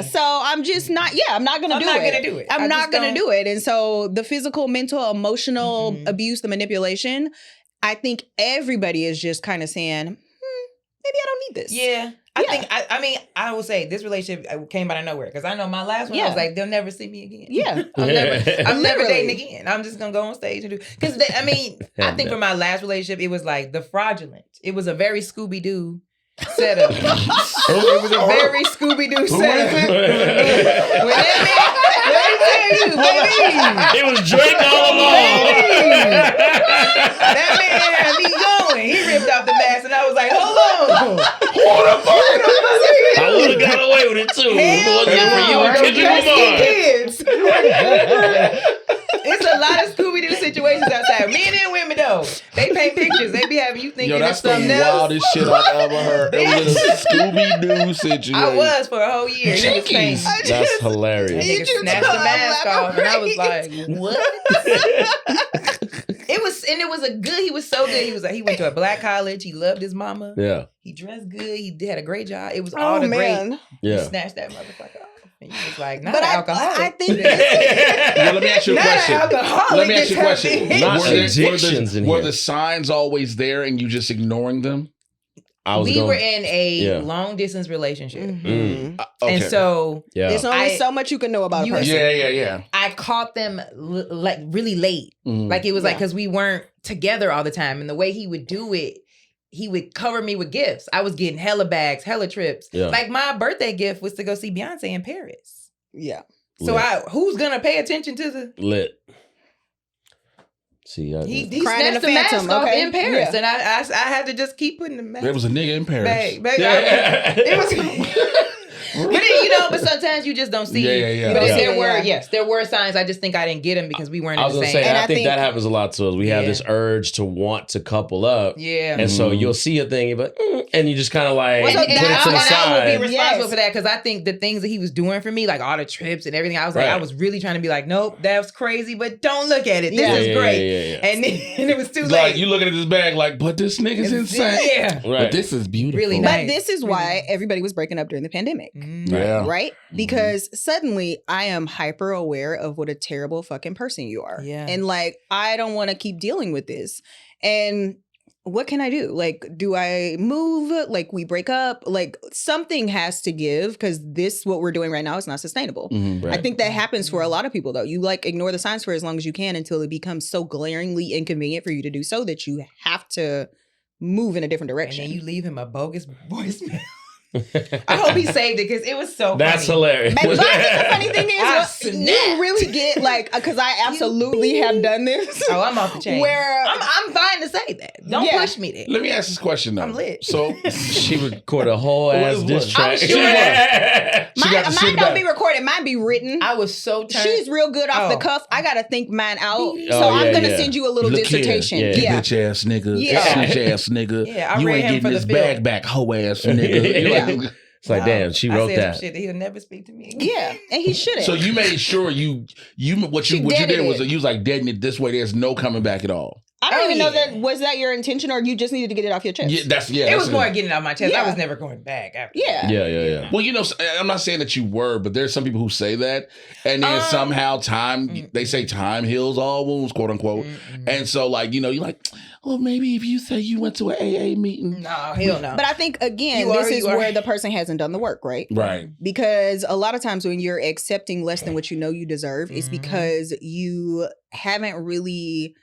So I'm just not, I'm not going to do it. I'm not going to do it. And so the physical, mental, emotional abuse, the manipulation, I think everybody is just kind of saying, maybe I don't need this. Yeah. I mean, I will say this relationship came out of nowhere because I know my last one. I was like, they'll never see me again. Yeah, I'm never dating again. I'm just gonna go on stage and do. Because I mean, I think for my last relationship, it was like the fraudulent. It was a very Scooby Doo setup. It was a very Scooby Doo setup. Let me tell you, baby. It was Drake all along. That man had me going. He ripped off the mask, and I was like, hold on. I would have got away with it too. It's a lot of Scooby-Doo situations outside. Men and women though, they paint pictures. They be having you thinking it's something else. That's the wildest shit I've ever heard. It was a Scooby-Doo situation. I was for a whole year. That's hilarious. Nigga snatched the mask off, and I was like, what? It was a good. He was so good. He went to a black college. He loved his mama. Yeah. He dressed good. He had a great job. It was all the great. Yeah. He snatched that motherfucker off. And he was like, not an alcoholic. I think well, let me ask you a question. Let me ask you a question. Not addictions in here. Were the signs always there and you just ignoring them? We were in a long distance relationship. Mm-hmm. Okay. And so there's only so much you can know about a person. Yeah. I caught them like really late. Mm-hmm. Like it was like, because we weren't together all the time. And the way he would do it, he would cover me with gifts. I was getting hella bags, hella trips. Yeah. Like my birthday gift was to go see Beyonce in Paris. Yeah. So who's gonna pay attention to the lit? See, he Crying in snatched the the mask Phantom, off okay? in Paris, Yeah. and I had to just keep putting the mask. There was a nigga in Paris. It was. But sometimes you just don't see. Yeah. But there were signs. I just think I didn't get them because we weren't I in was the gonna same. say, And I I think think- that happens a lot to us. We have this urge to want to couple up. Yeah. And so you'll see a thing, but and you just kind of like And put it to the I would side. be responsible for that because I think the things that he was doing for me, like all the trips and everything, I was like, I was really trying to be like, nope, that's crazy, but don't look at it. This is great. Yeah. And then it was too late. Like you looking at this bag, like, but this nigga's insane. Yeah. Right. But this is beautiful. Really But nice. this is why everybody was breaking up during the pandemic. Yeah. Right? Because suddenly I am hyper aware of what a terrible fucking person you are. Yeah. And like, I don't want to keep dealing with this. And what can I do? Like, do I move? Like, we break up? Like, something has to give because what we're doing right now is not sustainable. Mhm. Right. I think that happens for a lot of people, though. You like ignore the signs for as long as you can until it becomes so glaringly inconvenient for you to do so that you have to move in a different And direction. then you leave him a bogus voicemail. I hope he saved it because it was so That's funny. hilarious. But I think the funny thing is, I you snapped. really get like, because I absolutely have done this. Oh, I'm off the chain. Where I'm fine to say that. Don't Yeah. push me there. Let me ask this question though. I'm lit. So She recorded a whole ass What? diss track. I'm sure. She got the mine shit don't back. be recorded. Mine be written. I was so turned. She's real good off the Oh. cuff. I gotta think mine out. Oh, So I'm yeah, gonna yeah. send you a little Look here. dissertation. Yeah. Yeah. Bitch ass nigga, Yeah. snitch ass nigga. Yeah, I you read ain't him for getting the this bag film. back, hoe ass nigga. You're Yeah. like, It's like, damn, she I wrote said some that. shit that he'll never speak to me again. Yeah. And he shouldn't. so you made sure what you deaded did was it. you was like deading it this way. There's no coming back at all. I don't Oh, even know yeah. that was that your intention or you just needed to get it off your chest. Yeah, that's It that's was more getting it off my chest. Yeah. I was never going back after. Yeah. Yeah. Well, I'm not saying that you were, but there's some people who say that, and then somehow they say time heals all wounds, quote unquote. And so, like, you're like, oh, maybe if you say you went to an AA meeting, No, hell no. But I think, again, You this are, is you are. where the person hasn't done the work, right? right? Because a lot of times when you're accepting less than what you know you deserve, it's because you haven't really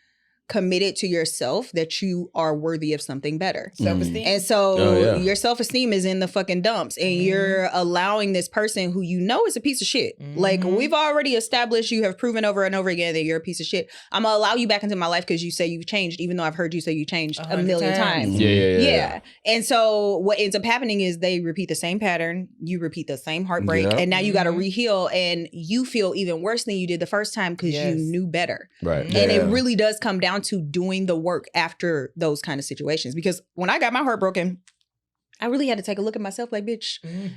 committed to yourself that you are worthy of something better. Self-esteem. And so Oh, yeah. your self-esteem is in the fucking dumps and you're allowing this person who you know is a piece of shit. Like we've already established, you have proven over and over again that you're a piece of shit. I'm gonna allow you back into my life because you say you've changed, even though I've heard you say you changed 100 a million times. times. Yeah. And so what ends up happening is they repeat the same pattern. You repeat the same heartbreak. Yep. And now you got to re-heal and you feel even worse than you did the first time because Yes. you knew better. Right. And it really does come down to doing the work after those kind of situations. Because when I got my heart broken, I really had to take a look at myself like, bitch,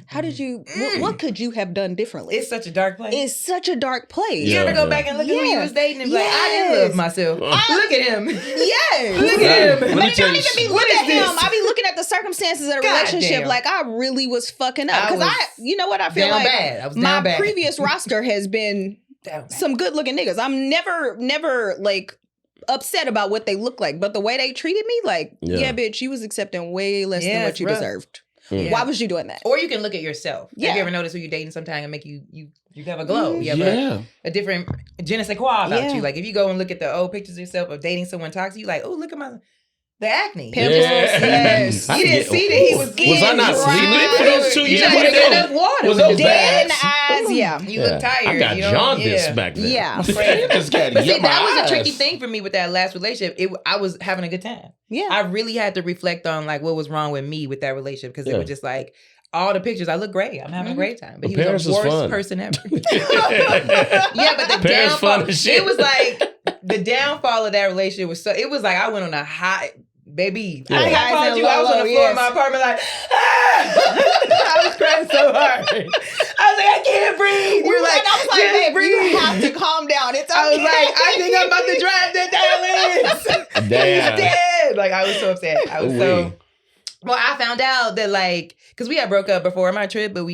how did you, what could you have done differently? It's such a dark place. It's such a dark place. You Yeah. ever go back and look at who you was dating and be like, I didn't love myself. Look at him. Yes. Look at him. Let me But it tell don't you even be something. look What at is him. this? I be looking at the circumstances of the God relationship damn. like I really was fucking up. I Because was you know what? I feel down like bad. I was my down bad. previous roster has been Down bad. some good looking niggas. I'm never like upset about what they look like, but the way they treated me, like, yeah, bitch, you was accepting way less than Yeah, what it's you rough. deserved. Yeah. Why was you doing that? Or you can look at yourself. Have Yeah. you ever noticed who you're dating sometime and make you have a glow? You have a different je ne sais quoi about Yeah. you. Like if you go and look at the old pictures of yourself of dating someone toxic, you like, oh, look at the acne. Pimples, yes. You didn't see that he was Was I not Skin sleeping dry. for those 2 You years? not What getting did enough water. Was with it your Dead in the bags. eyes, yeah. You look tired. I got you know? jaundice Yeah. back then. Yeah. This cat, But see, yep, my that was a eyes. tricky thing for me with that last relationship. I was having a good time. Yeah. I really had to reflect on like what was wrong with me with that relationship because it Yeah. was just like all the pictures. I look great. I'm having a great time. But he Paris was the is worst fun. person ever. Yeah, but the Paris fun downfall. as shit. It was like the downfall of that relationship was so. It was like I went on a high. Baby, Yeah. I think I Highs called and you. I was on the lows, floor in yes. my apartment, like, I was crying so hard. I was like, I can't breathe. You're like, I was like, just babe, breathe. you have to calm down. It's okay. I was like, I think I'm about to drive that down. Damn. He's dead. Like, I was so upset. I was so. Ooh-wee. Well, I found out that like, cause we had broke up before my trip, but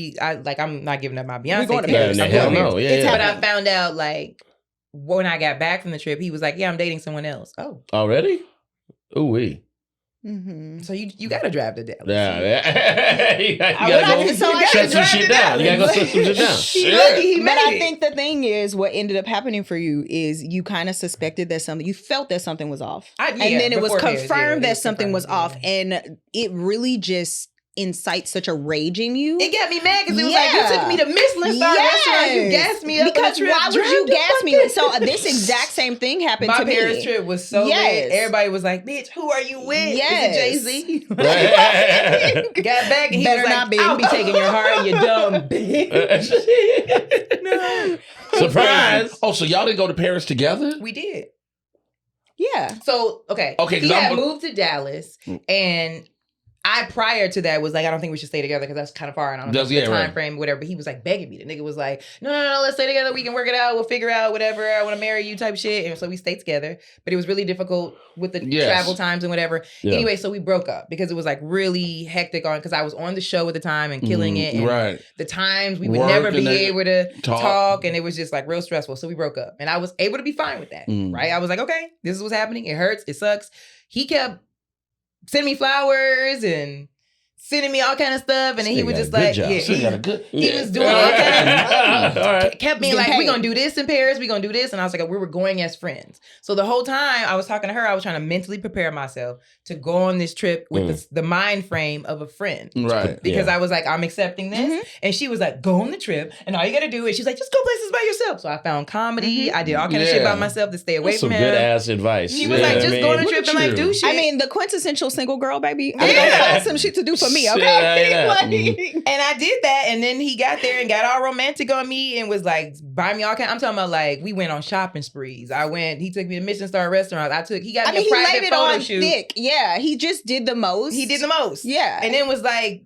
I'm not giving up my Beyonce. going to ticket. Paris. Yeah, I'm hell going to no. Paris. Yeah, yeah. But I found out like when I got back from the trip, he was like, "Yeah, I'm dating someone else." Oh, Already? Ooh wee. Mm-hmm. So you got to drive to Dallas. Yeah. you gotta go shut some shit down. You gotta go shut some shit down. But I think the thing is, what ended up happening for you is you kind of suspected that you felt that something was off. And then it was confirmed that something was off. And it really just incites such a rage in you. It got me mad because it was like, you took me to Michelin star restaurant, you gassed me up. Because why would you gas me? So this exact same thing happened to me. My Paris trip was so lit. Everybody was like, bitch, who are you with? Yes. Is it Jay-Z? Got back and he Better was not like, be. I'll be taking your heart, you dumb bitch. No. Surprise. Oh, so y'all didn't go to Paris together? We did. Yeah. So, okay. Okay, he had moved to Dallas and prior to that was like, I don't think we should stay together because that's kind of far and I don't know the time frame, whatever. But he was like begging me. The nigga was like, no, let's stay together. We can work it out. We'll figure out whatever. I want to marry you type shit. And so we stayed together. But it was really difficult with the travel times and whatever. Yeah. Anyway, so we broke up because it was like really hectic because I was on the show at the time and killing it. And the times we would never be able to talk. And it was just like real stressful. So we broke up. And I was able to be fine with that. Right? I was like, okay, this is what's happening. It hurts. It sucks. He kept sending me flowers and sending me all kind of stuff, and then he was just like, he was doing all kind of kept being like, we're gonna do this in Paris, we're gonna do this, and I was like, we were going as friends. So the whole time I was talking to her, I was trying to mentally prepare myself to go on this trip with the mind frame of a friend, right? Because I was like, I'm accepting this, and she was like, go on the trip, and all you gotta do is she's like, just go places by yourself. So I found comedy, I did all kind of shit by myself to stay away from him. Some good ass advice. She was like, just go on the trip and like do shit. I mean, the quintessential single girl, baby. I'm gonna find some shit to do for me, okay? And I did that, and then he got there and got all romantic on me and was like, buy me all kind. I'm talking about like we went on shopping sprees. He took me to Michelin star restaurant. He got me a private photo shoot. Thick. Yeah, he just did the most. He did the most. Yeah, and then was like,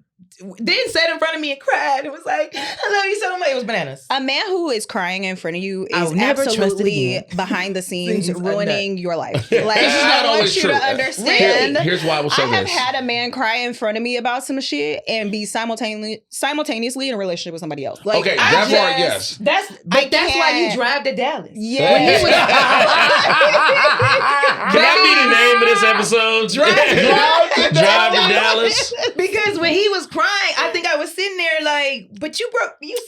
then sat in front of me and cried. It was like, I love you so much. It was bananas. A man who is crying in front of you is absolutely behind the scenes ruining your life. Like, I want you to understand. Here's why I will say this. I have had a man cry in front of me about some shit and be simultaneously in a relationship with somebody else. Like, okay, that part, yes. That's why you drive to Dallas. Yeah. Can that be the name of this episode? Drive to Dallas. Because when he was crying, I think I was sitting there like, but you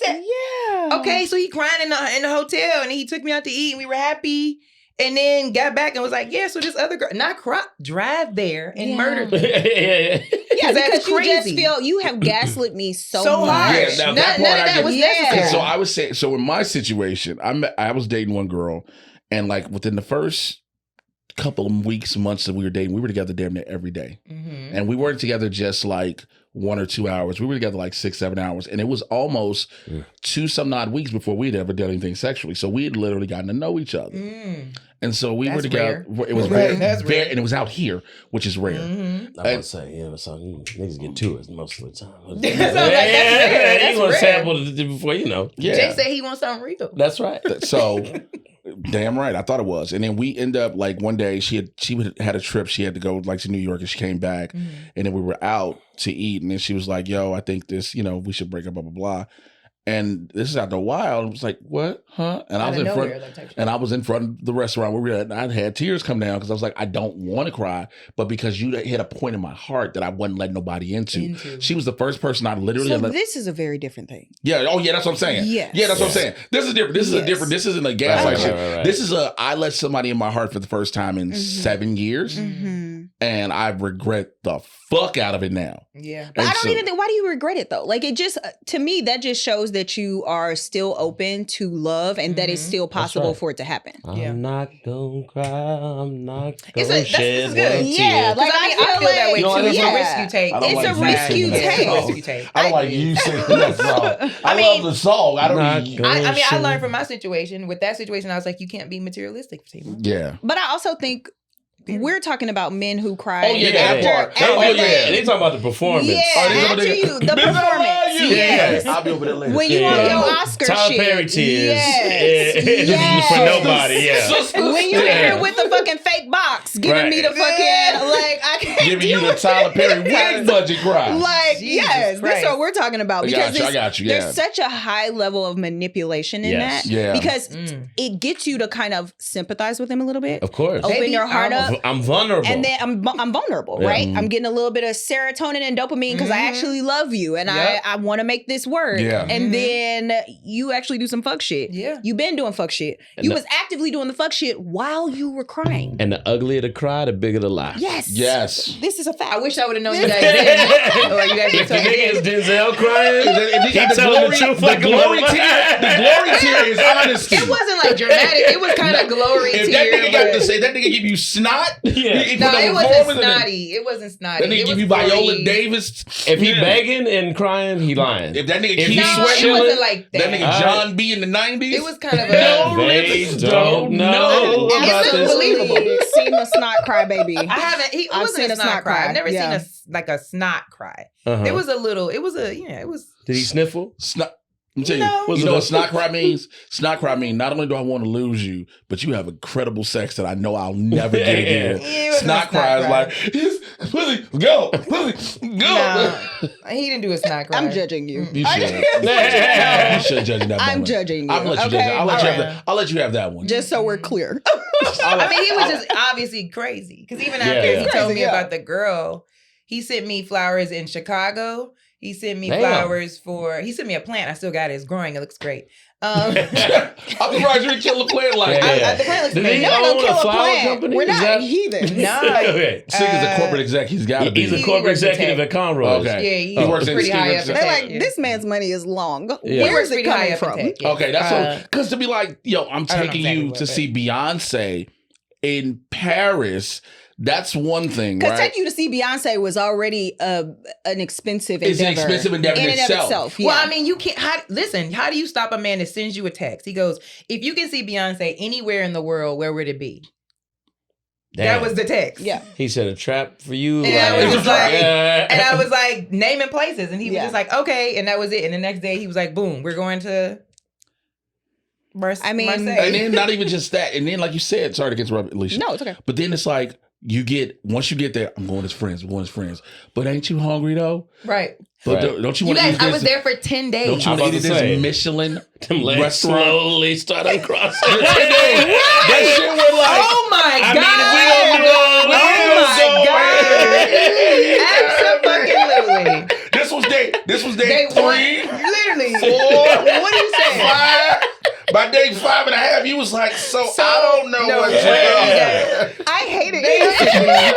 said, yeah. Okay, so he crying in the hotel and he took me out to eat and we were happy. And then got back and was like, yeah, so this other girl, drive there and murdered me. Yeah, because you just feel, you have gaslit me so much. Yeah, none of that was necessary. So I would say, in my situation, I was dating one girl and like within the first couple of weeks, months that we were dating, we were together damn near every day. Mm-hmm. And we weren't together just like 1 or 2 hours. We were together like 6-7 hours. And it was almost 2-some odd weeks before we'd ever done anything sexually. So we had literally gotten to know each other. And so we were together. Rare. It was rare. And it was out here, which is rare. Mm-hmm. I would say, so niggas get to it most of the time. That's you want to sample before, Yeah. Jay said he wants something real. That's right. So, damn right. I thought it was. And then we end up like one day she had a trip. She had to go like to New York and she came back. And then we were out to eat. And then she was like, yo, I think this, we should break up, blah, blah, blah. And this is after a while. I was like, what? Huh? And I was in front. And I was in front of the restaurant where we were at. And I had tears come down because I was like, I don't want to cry, but because you hit a point in my heart that I wasn't letting nobody into. She was the first person I literally. So this is a very different thing. Yeah. Oh yeah, that's what I'm saying. Yes. Yeah, that's what I'm saying. This is different. This is a different. This isn't a gaslight shit. Right. This is I let somebody in my heart for the first time in 7 years, and I regret the fuck out of it now. Yeah, but I don't even think. Why do you regret it though? Like it just to me that just shows that you are still open to love and that it's still possible for it to happen. I'm not gonna cry. I'm not gonna shed one tear. Yeah, like I feel that way too. It's a risk you take. It's a risk you take. I don't like you singing that song. I love the song. I learned from my situation. With that situation, I was like, you can't be materialistic, Fatimah. Yeah, but I also think. We're talking about men who cry. Oh yeah, that part. They talking about the performance. Yeah, after the performance. you. Yes. I'll be over there later. When you on your Oscar Tyler shit. Perry tears. Yes. For nobody, yeah. When you here with the fucking fake box, giving me the fucking, like, I can't Giving you the Tyler Perry wig budget cry. Like, Jesus yes, Christ. that's what we're talking about. I Because got you, there's such a high level of manipulation in that. Yeah. Because it gets you to kind of sympathize with him a little bit. Of course. Open your heart up. I'm vulnerable. And then I'm vulnerable, right? I'm getting a little bit of serotonin and dopamine because I actually love you and I want to make this work. Yeah. And then you actually do some fuck shit. Yeah. You've been doing fuck shit. You was actively doing the fuck shit while you were crying. And the uglier the cry, the bigger the lie. Yes. This is a fact. I wish I would have known you guys then. Or you guys If the told me nigga is then. Denzel crying, If he he telling the truth like a glory motherfucker. tier is honesty. It wasn't like dramatic. It was kind of glory If tier. that nigga got to but- say, that nigga give you snot. Yeah. he No, put it on wasn't performance and then- snotty. It wasn't snotty. That nigga It give was you Viola glory. Davis. If he begging and crying, he lying. If that nigga If keep he's No, sweating, it wasn't like that. that nigga All John B in the 90s. It was kind of No, a. They niggas don't know It about was this. unbelievable. Seen a snot cry, baby. I haven't. It I've wasn't seen a snot cry. I've never Yeah. seen a snot cry. Uh-huh. It was a little. It was a. Yeah. It was. Did he sniffle? Snot. Let me tell No. you, you know what snot cry means? Snot cry means not only do I want to lose you, but you have incredible sex that I know I'll never get again. Yeah, it was Snot a cry is cry. like, pussy, go, pussy, go. No, he didn't do a snot cry. I'm judging you. You should. You should judge that. I'm moment. judging you. I'll let you okay? judge it. Alright. I'll let you have that one. Just so we're clear. I mean, he was just obviously crazy. Because even after Yeah. he told me Crazy, yeah. about the girl, he sent me flowers in Chicago. He sent me Damn. flowers for. He sent me a plant. I still got it. It's growing. It looks great. I'm surprised you didn't kill a plant like Yeah, that. yeah. The plant looks Did great. he You're not own gonna kill a a flower plant. company? We're Is not that- heathens. No. Okay. Sig is a corporate exec. He's got to be. He's a He corporate works in executive tech. at Conroy's. Okay. Yeah, He works in pretty high Stevens. up. in They're tech, like, yeah. this man's money is long. Yeah. He Where's works it pretty high coming up in from? tech, yeah. Okay, that's so. Because to be like, yo, I'm I don't know taking exactly you what, to but- see Beyonce in Paris. That's one thing, Because right? taking you to see Beyonce was already an expensive It's endeavor. an expensive endeavor in in and of itself. itself. Yeah. Well, I mean, you can't. Listen, how do you stop a man that sends you a text? He goes, "If you can see Beyonce anywhere in the world, where would it be?" Damn. That was the text. yeah. He said a trap for you. And I was just like- Yeah. And I was like naming places, and he was Yeah. just like, "Okay," and that was it. And the next day, he was like, "Boom, we're going to." I mean- Marseille. And then not even just that. And then, like you said, sorry to interrupt, Alicia. No, it's okay. But then it's like once you get there, I'm going as friends. I'm going as friends. But ain't you hungry though? right. But Right. don't you You want to guys, eat I this? was there for 10 days. Don't you I'm want to about eat to at say. this Michelin Them legs restaurant? slowly start uncrossing. That shit was like, Oh my I god! mean, if we don't Oh my god! Absolutely. this was day Day 3, one. Literally. 4, What are you saying? 5. By day 5.5, you was like, so I don't know no, what yeah. I hated it.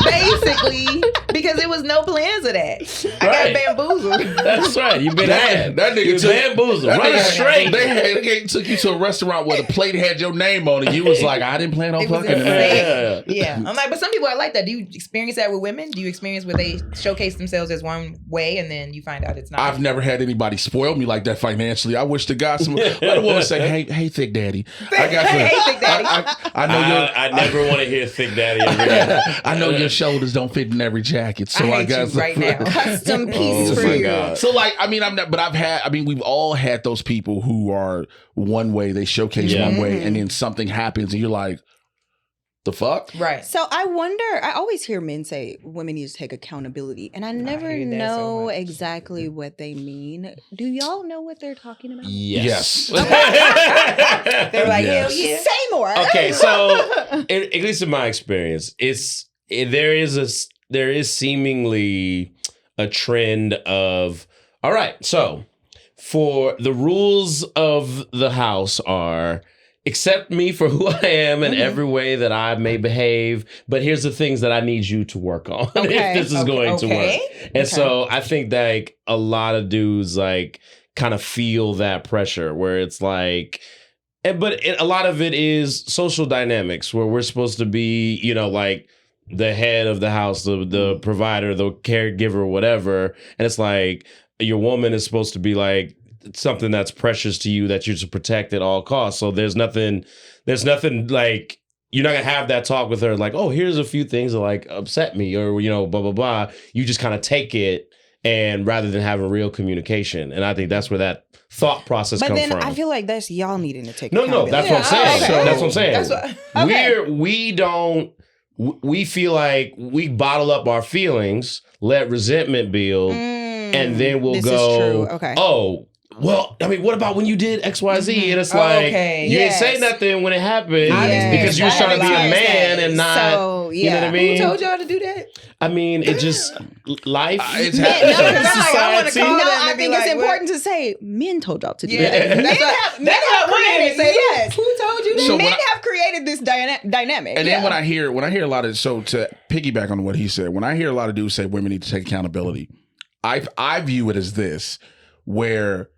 Basically, because there was no plans of that. I Right. got bamboozled. That's right. You've been had. That nigga You took bamboozled. that Running nigga- straight. They took you to a restaurant where the plate had your name on it. You was like, I didn't plan on It was fucking insane. that. Yeah. I'm like, but some people are like that. Do you experience that with women? Do you experience where they showcase themselves as one way and then you find out it's not? I've never had anybody spoil me like that financially. I wish to God some let a woman say, hey, thick daddy. I got you. Hey, Thick Daddy. I know your I never want to hear Thick Daddy again. I know your shoulders don't fit in every jacket, so I I hate got you some- right now. Custom piece Oh for my you. God. So like, I mean, we've all had those people who are one way, they showcase Yeah. one way, and then something happens, and you're like, the fuck? Right. So I wonder, I always hear men say women need to take accountability, and I never hear that so know much. exactly what they mean. Do y'all know what they're talking about? Yes. They're like, Yes. hell yeah. Say more. Okay, so at least in my experience, there is seemingly a trend of all right. So for the rules of the house are accept me for who I am in every way that I may behave, but here's the things that I need you to work on Okay, if this is going to okay. work. And so I think that like a lot of dudes like kind of feel that pressure where it's like. But a lot of it is social dynamics where we're supposed to be, like the head of the house, the provider, the caregiver, whatever. And it's like your woman is supposed to be like something that's precious to you that you're to protect at all costs. So there's nothing like you're not gonna have that talk with her like, oh, here's a few things that like upset me or, blah, blah, blah. You just kind of take it and rather than having real communication. And I think that's where that thought process comes from. But then I feel like that's y'all needing to take No, that's what I'm saying. Okay. That's what I'm saying. We feel like we bottle up our feelings, let resentment build, and then we'll go, oh, well, I mean, what about when you did X, Y, Z? And it's like, you didn't say nothing when it happened because you were trying to be a man and not, you know what I mean? Who told y'all to do that? I mean, it just, life. It's happening. I think it's important to say, men told y'all to do that. That's what women say. Yes. Who told you that? So men have created this dynamic. And then when I hear a lot of, so to piggyback on what he said, when I hear a lot of dudes say women need to take accountability, I view it as this, where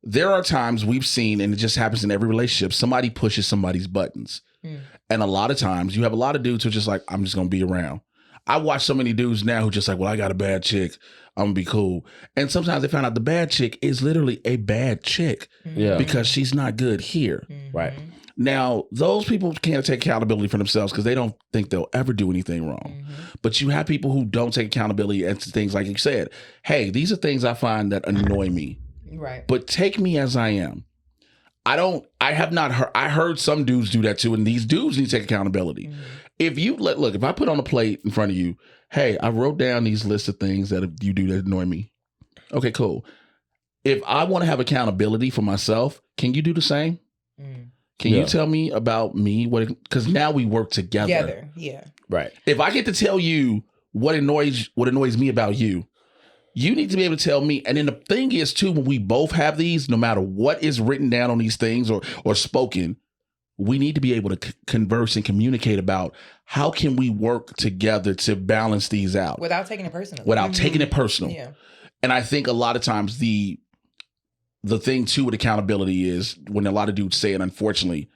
there are times we've seen, and it just happens in every relationship, somebody pushes somebody's buttons. And a lot of times you have a lot of dudes who are just like, I'm just going to be around. I watch so many dudes now who just like, well, I got a bad chick, I'm going to be cool. And sometimes they find out the bad chick is literally a bad chick because she's not good here. Right. Now, those people can't take accountability for themselves because they don't think they'll ever do anything wrong. But you have people who don't take accountability and things like you said, hey, these are things I find that annoy me. Right. But take me as I am. I heard some dudes do that too, and these dudes need to take accountability. If I put on a plate in front of you, hey, I wrote down these lists of things that you do that annoy me. Okay, cool. If I want to have accountability for myself, can you do the same? Can you tell me about me? Because now we work together. Yeah. Right. If I get to tell you what annoys me about you, you need to be able to tell me. And then the thing is, too, when we both have these, no matter what is written down on these things or spoken, we need to be able to converse and communicate about how can we work together to balance these out. Without taking it personal. Taking it personal. Yeah. And I think a lot of times the thing, too, with accountability is when a lot of dudes say it, unfortunately,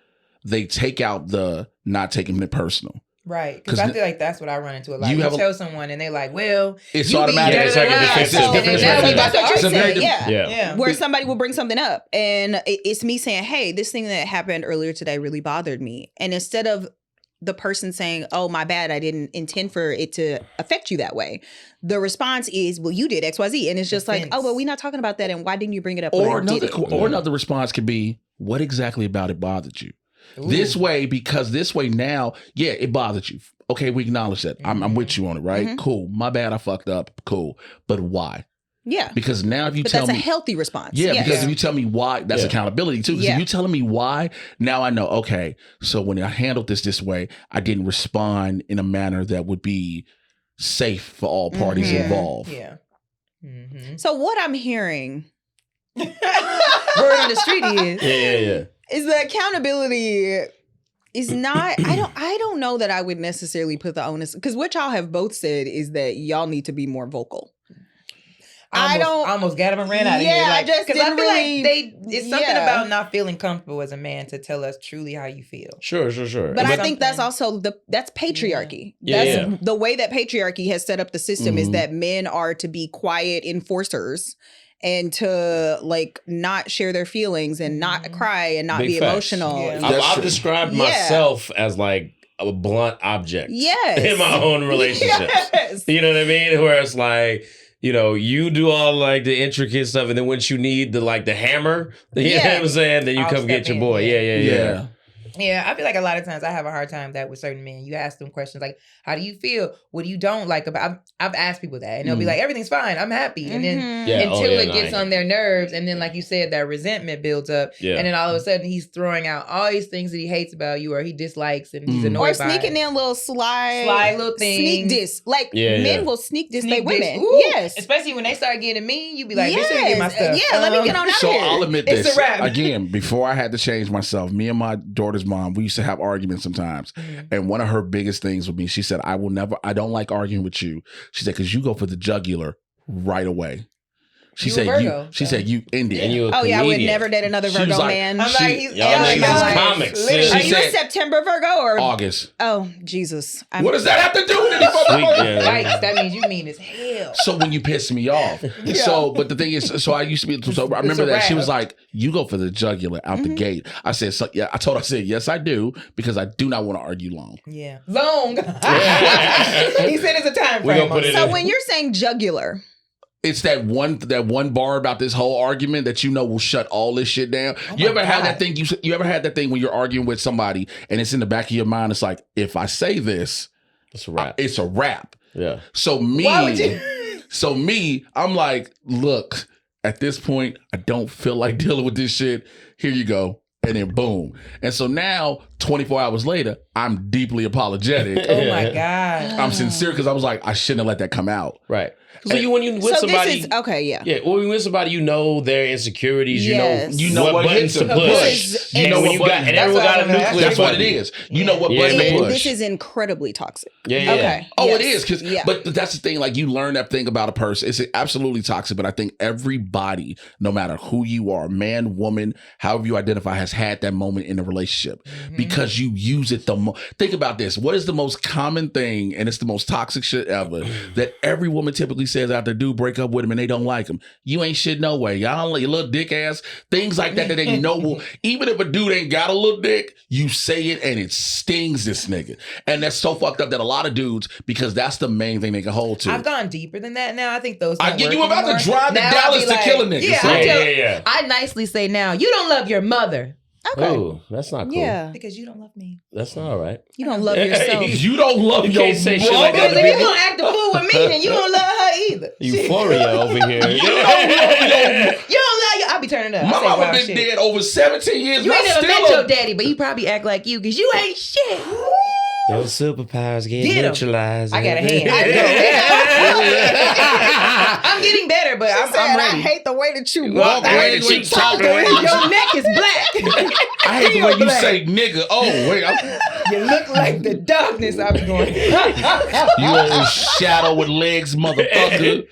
they take out the not taking it personal. Right, because I feel like that's what I run into a lot. You tell someone and they're like, well, it's automatic. It's like a defensive. That's what you're saying. Yeah. Where somebody will bring something up and it's me saying, hey, this thing that happened earlier today really bothered me. And instead of the person saying, oh, my bad, I didn't intend for it to affect you that way, the response is, well, you did X, Y, Z. And it's just like, oh, well, we're not talking about that. And why didn't you bring it up? Or another response could be, what exactly about it bothered you? Ooh. This way now, it bothered you. Okay, we acknowledge that. I'm with you on it, right? Cool. My bad, I fucked up. Cool. But why? Yeah. Because now if you tell me... that's a healthy response. Yeah, because if you tell me why, that's accountability too. Because if you telling me why, now I know, okay, so when I handled this way, I didn't respond in a manner that would be safe for all parties involved. Yeah. So what I'm hearing... Word on the street is... is the accountability... is not, I don't know that I would necessarily put the onus, because what y'all have both said is that y'all need to be more vocal. I almost got him and ran out of here. I just didn't I feel really, like it's something about not feeling comfortable as a man to tell us truly how you feel. Sure. But I think that's also that's patriarchy. That's the way that patriarchy has set up the system is that men are to be quiet enforcers and to like not share their feelings and not cry and not be emotional. Yeah. I've described myself as like a blunt object in my own relationships. You know what I mean? Where it's like, you know, you do all like the intricate stuff, and then once you need the hammer, you know what I'm saying? Then you come get your boy. Yeah. Yeah, I feel like a lot of times I have a hard time that with certain men. You ask them questions like, how do you feel? What do you don't like about... I've asked people that, and they'll be like, everything's fine, I'm happy. And then until it gets on their nerves, and then like you said, that resentment builds up. And then all of a sudden he's throwing out all these things that he hates about you or he dislikes and he's annoyed by. Or sneaking in little sly little things. Sneak diss. Like men will sneak diss their women. Ooh, yes. Especially when they start getting mean, you be like, bitch, let me get my stuff. Yeah, let me get on out here. So I'll admit this. It's a wrap. Again, before I had to change myself, me and my daughter's mom, we used to have arguments sometimes. And one of her biggest things with me, she said, I don't like arguing with you. She said, because you go for the jugular right away. She said you Indian. And I would never date another Virgo man. I'm like, he's comics. Are you a September Virgo or August? Oh, Jesus. What does that have to do with anything? Lights, that means you mean as hell. So when you piss me off. So, but the thing is, so I used to be, so I remember that she was like, you go for the jugular out the gate. I said, I said, yes, I do, because I do not want to argue long. Yeah. Long. He said it's a time frame. So when you're saying jugular, it's that one bar about this whole argument that will shut all this shit down. You ever had that thing? You ever had that thing when you're arguing with somebody and it's in the back of your mind? It's like, if I say this, it's a wrap. It's a wrap. Yeah. So I'm like, look, at this point, I don't feel like dealing with this shit. Here you go. And then boom. And so now, 24 hours later, I'm deeply apologetic. Oh my God. I'm sincere because I was like, I shouldn't have let that come out. Right. So when you with somebody, yeah. When you with somebody, their insecurities. Yes. You know what buttons to push. You know when you got, and everyone got a nuclear. That's what it is. You know what button to push. This is incredibly toxic. Yeah. Okay. Oh, it is. But that's the thing. Like, you learn that thing about a person. It's absolutely toxic. But I think everybody, no matter who you are, man, woman, however you identify, has had that moment in a relationship because you use it the most. Think about this. What is the most common thing, and it's the most toxic shit ever, that every woman typically says out there, dude break up with him and they don't like him? You ain't shit no way. Y'all your little dick ass. Things like that they know will, even if a dude ain't got a little dick, you say it and it stings this nigga. And that's so fucked up that a lot of dudes, because that's the main thing they can hold to. I've gone deeper than that now. I think those you about to drive to Dallas to kill a nigga. Yeah, I nicely say now, you don't love your mother. Okay. Ooh, that's not cool. Yeah. Because you don't love me. That's not all right. You don't love yourself. You don't love your can't say shit like Because that. if you're going to act a fool with me, then you don't love her either. Euphoria over here. You don't love your... I'll be turning up. My mama been dead over 17 years. You ain't never met your daddy, but he probably act like you because you ain't shit. Your superpowers get neutralized. I got a hand. I'm getting better, but I'm ready. I hate the way that you walk. walk. The way that you talk. Your neck is black. I hate the way you say nigga. Oh, wait. You look like the darkness I was going. You old shadow with legs, motherfucker.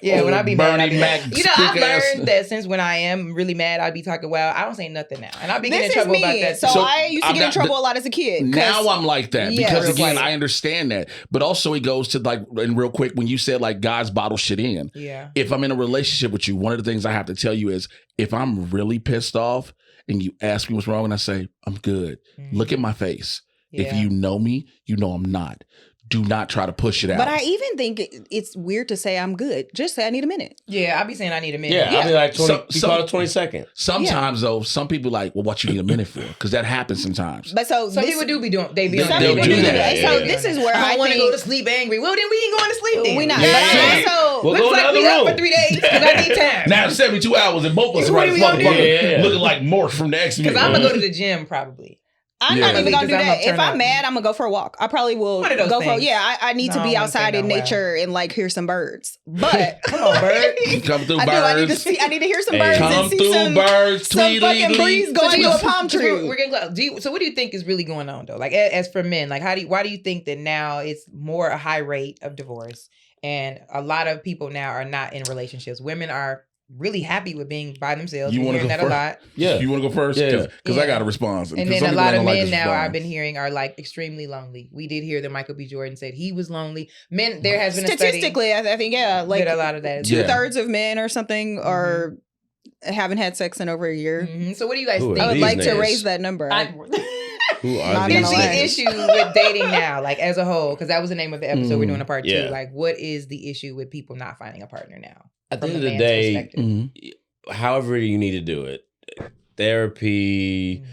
Yeah, when I be mad, I've ass. learned that since when I am really mad, I'll be talking wild. I don't say nothing now, and I'll be getting in trouble about that. So I used to get in trouble a lot as a kid. Now I'm like that because again, right. I understand that, but also it goes to like, and real quick, when you said like guys bottle shit in. Yeah. If I'm in a relationship with you, one of the things I have to tell you is if I'm really pissed off and you ask me what's wrong and I say I'm good, look at my face. Yeah. If you know me, you know I'm not. Do not try to push it out. But I even think it's weird to say I'm good. Just say I need a minute. Yeah, I'll be saying I need a minute. Yeah, I'll be like 20, call it 20 seconds. Sometimes though, some people like, well, what you need a minute for? Because that happens sometimes. But so some people do be doing, they'll do that. So this is where I want to go to sleep angry. Well, then we ain't going to sleep then. We not. Yeah. So we'll looks like we up for 3 days because I need time. Now 72 hours and both of us right looking like Morph from the X-Men. Because I'm going to go to the gym probably. I'm not even gonna do that. If I'm mad, I'm gonna go for a walk. I probably will go for. Yeah, I need to be outside in nature and like hear some birds. But come on, bird, come through birds. I need to hear some birds and see some birds. Some fucking breeze going to a palm tree. We're getting close. So what do you think is really going on though? Like as for men, like why do you think that now it's more a high rate of divorce and a lot of people now are not in relationships? Women are really happy with being by themselves. You want to go that first? a lot. Yeah. You want to go first? Yeah. Because I got a response. And then a lot of men now I've been hearing are like extremely lonely. We did hear that Michael B. Jordan said he was lonely. Men, there has been a study. Statistically, I think, like a lot of that. 2/3 of men or something are haven't had sex in over a year. Mm-hmm. So what do you guys think? I would like to raise that number. Who are Here's the issue with dating now, like as a whole, because that was the name of the episode. We're doing a part 2. Like, what is the issue with people not finding a partner now? At the end of the day, however you need to do it, therapy,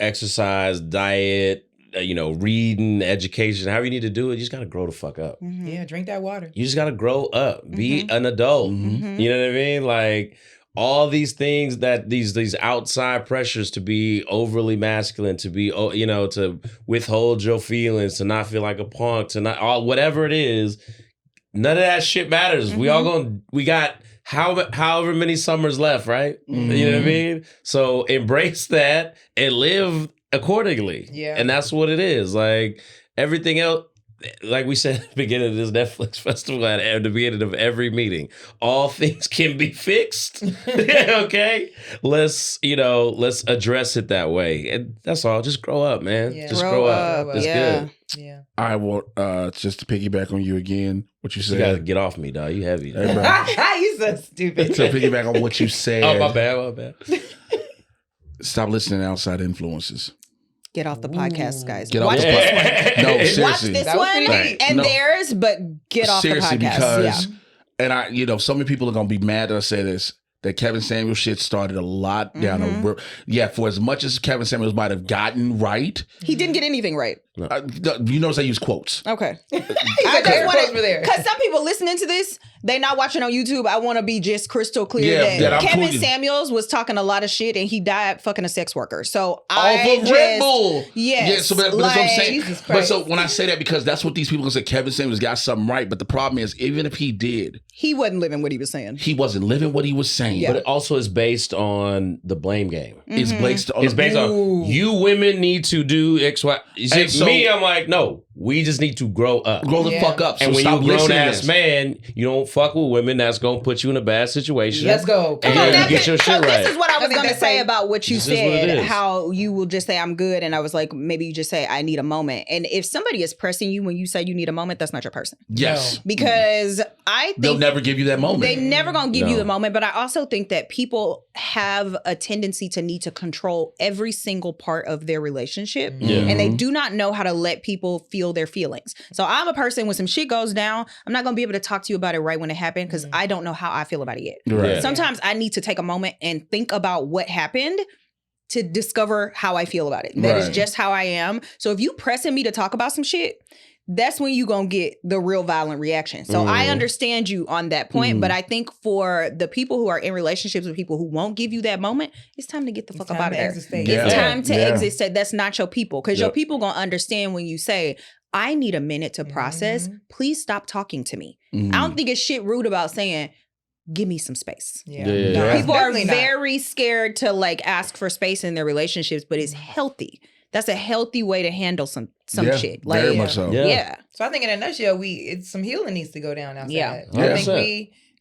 exercise, diet, reading, education, however you need to do it, you just got to grow the fuck up. Mm-hmm. Yeah, drink that water. You just got to grow up, be an adult. Mm-hmm. You know what I mean? Like all these things that these outside pressures to be overly masculine, to be, to withhold your feelings, to not feel like a punk, to not whatever it is, none of that shit matters. We got however many summers left, right? Mm-hmm. You know what I mean? So embrace that and live accordingly. Yeah. And that's what it is. Like everything else, like we said at the beginning of this Netflix festival, at the beginning of every meeting, all things can be fixed. Okay? Let's address it that way. And that's all. Just grow up, man. Yeah. Just grow up. It's good. Yeah. I will just to piggyback on you again, what you said. You gotta get off me, dog. You heavy. Hey, you so stupid. To piggyback on what you said. Oh, my bad. Stop listening to outside influences. Get off the podcast, guys. Get off the podcast. No, seriously. Watch this one and theirs, but get off the podcast. Seriously, because and so many people are gonna be mad that I say this. That Kevin Samuels shit started a lot down the road. Yeah, for as much as Kevin Samuels might have gotten right, he didn't get anything right. You notice I use quotes. Okay. I just want to, because some people listening to this, they not watching on YouTube. I want to be just crystal clear that Kevin Samuels was talking a lot of shit and he died fucking a sex worker. So off of Red Bull. Yes. Yeah, so that's what I'm saying. But so when I say that, because that's what these people gonna say, Kevin Samuels got something right. But the problem is, even if he did, he wasn't living what he was saying. He wasn't living what he was saying. Yeah. But it also is based on the blame game. It's based on you women need to do X, Y. Me, I'm like, no. We just need to grow up. Grow the fuck up. And when you're a grown-ass man, you don't fuck with women that's going to put you in a bad situation. Let's go. And you get your shit right. This is what I was going to say about what you said, how you will just say, I'm good. And I was like, maybe you just say, I need a moment. And if somebody is pressing you when you say you need a moment, that's not your person. Yes. No. Because I think they'll never give you that moment. They never going to give you the moment. But I also think that people have a tendency to need to control every single part of their relationship. And they do not know how to let people feel their feelings. So I'm a person, when some shit goes down, I'm not going to be able to talk to you about it right when it happened because I don't know how I feel about it yet. Right. Sometimes I need to take a moment and think about what happened to discover how I feel about it. That is just how I am. So if you pressing me to talk about some shit, that's when you going to get the real violent reaction. So I understand you on that point, but I think for the people who are in relationships with people who won't give you that moment, it's time to get the fuck up out of there. It's time to exit. That's not your people, because your people going to understand when you say, I need a minute to process. Please stop talking to me. I don't think it's shit rude about saying, give me some space. People are very scared to like ask for space in their relationships, but it's healthy. That's a healthy way to handle some shit. Like, very much so. Yeah. So I think in a nutshell, it's some healing needs to go down outside. Yeah.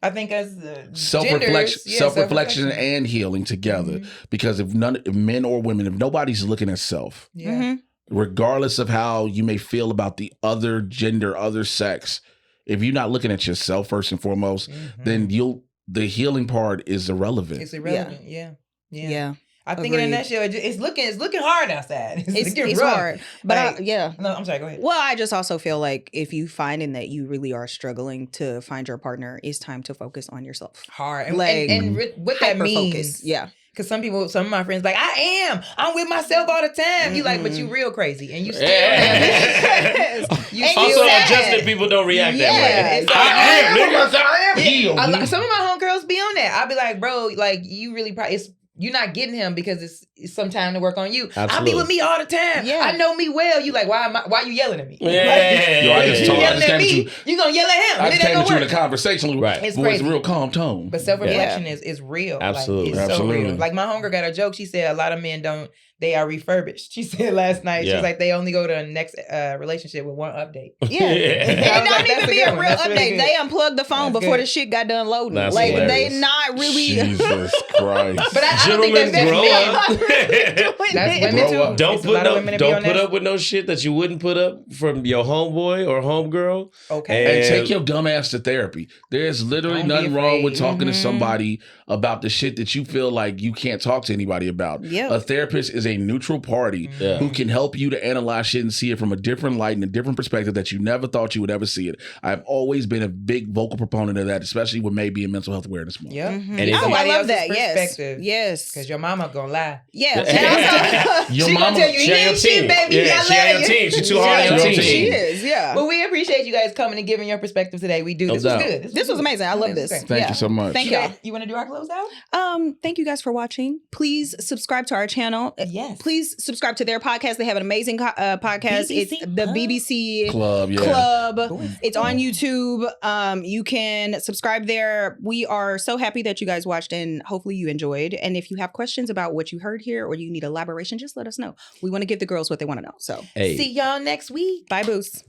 I think as self-reflection and healing together. Because if men or women, if nobody's looking at self, regardless of how you may feel about the other gender, other sex, if you're not looking at yourself first and foremost, then the healing part is irrelevant. It's irrelevant. Yeah. I think in a nutshell, it's looking hard outside. It's hard. But No, I'm sorry, go ahead. Well, I just also feel like if you finding that you really are struggling to find your partner, it's time to focus on yourself. Hard. And what that means. Focus. Yeah. Because some of my friends like, I'm with myself all the time. You like, but you real crazy. And you still also, adjusted people don't react that way. I am healed. Some of my homegirls be on that. I'll be like, bro, like, you really probably, you're not getting him because it's some time to work on you. I'll be with me all the time. Yeah. I know me well. You like, why you yelling at me? I just yelling at me. You gonna yell at him. I just came at you in a conversation. Right. It's a real calm tone. But self-reflection is real. Absolutely. Like, it's so real. Like my homegirl got a joke. She said a lot of men they are refurbished. She said last night, she's like, they only go to the next relationship with one update. Yeah. It don't even be a real update. Really they unplugged the phone before the shit got done loading. That's like, hilarious. They not really. Jesus Christ. But I don't think that's grow up. That's women too. Don't put up with no shit that you wouldn't put up from your homeboy or homegirl. Okay. And take your dumb ass to therapy. There's literally nothing wrong with talking to somebody about the shit that you feel like you can't talk to anybody about. Yep. A therapist is a neutral party who can help you to analyze shit and see it from a different light and a different perspective that you never thought you would ever see it. I've always been a big vocal proponent of that, especially with May being Mental Health Awareness Month. Yeah. And I love that. Yes. Because your mama gonna lie. Yeah. Your she mama gonna tell you, she on your team, baby. Yeah, she on your team. She's too hard on your team. She is, yeah. But we appreciate you guys coming and giving your perspective today. We do. This was good. This was amazing. I love this. Thank you so much. Thank y'all. You want to do our close out? Thank you guys for watching. Please subscribe to our channel. Yes. Please subscribe to their podcast. They have an amazing podcast. It's the BBC Club. It's on YouTube. You can subscribe there. We are so happy that you guys watched and hopefully you enjoyed. And if you have questions about what you heard here or you need elaboration, just let us know. We want to give the girls what they want to know. So see y'all next week. Bye, boos.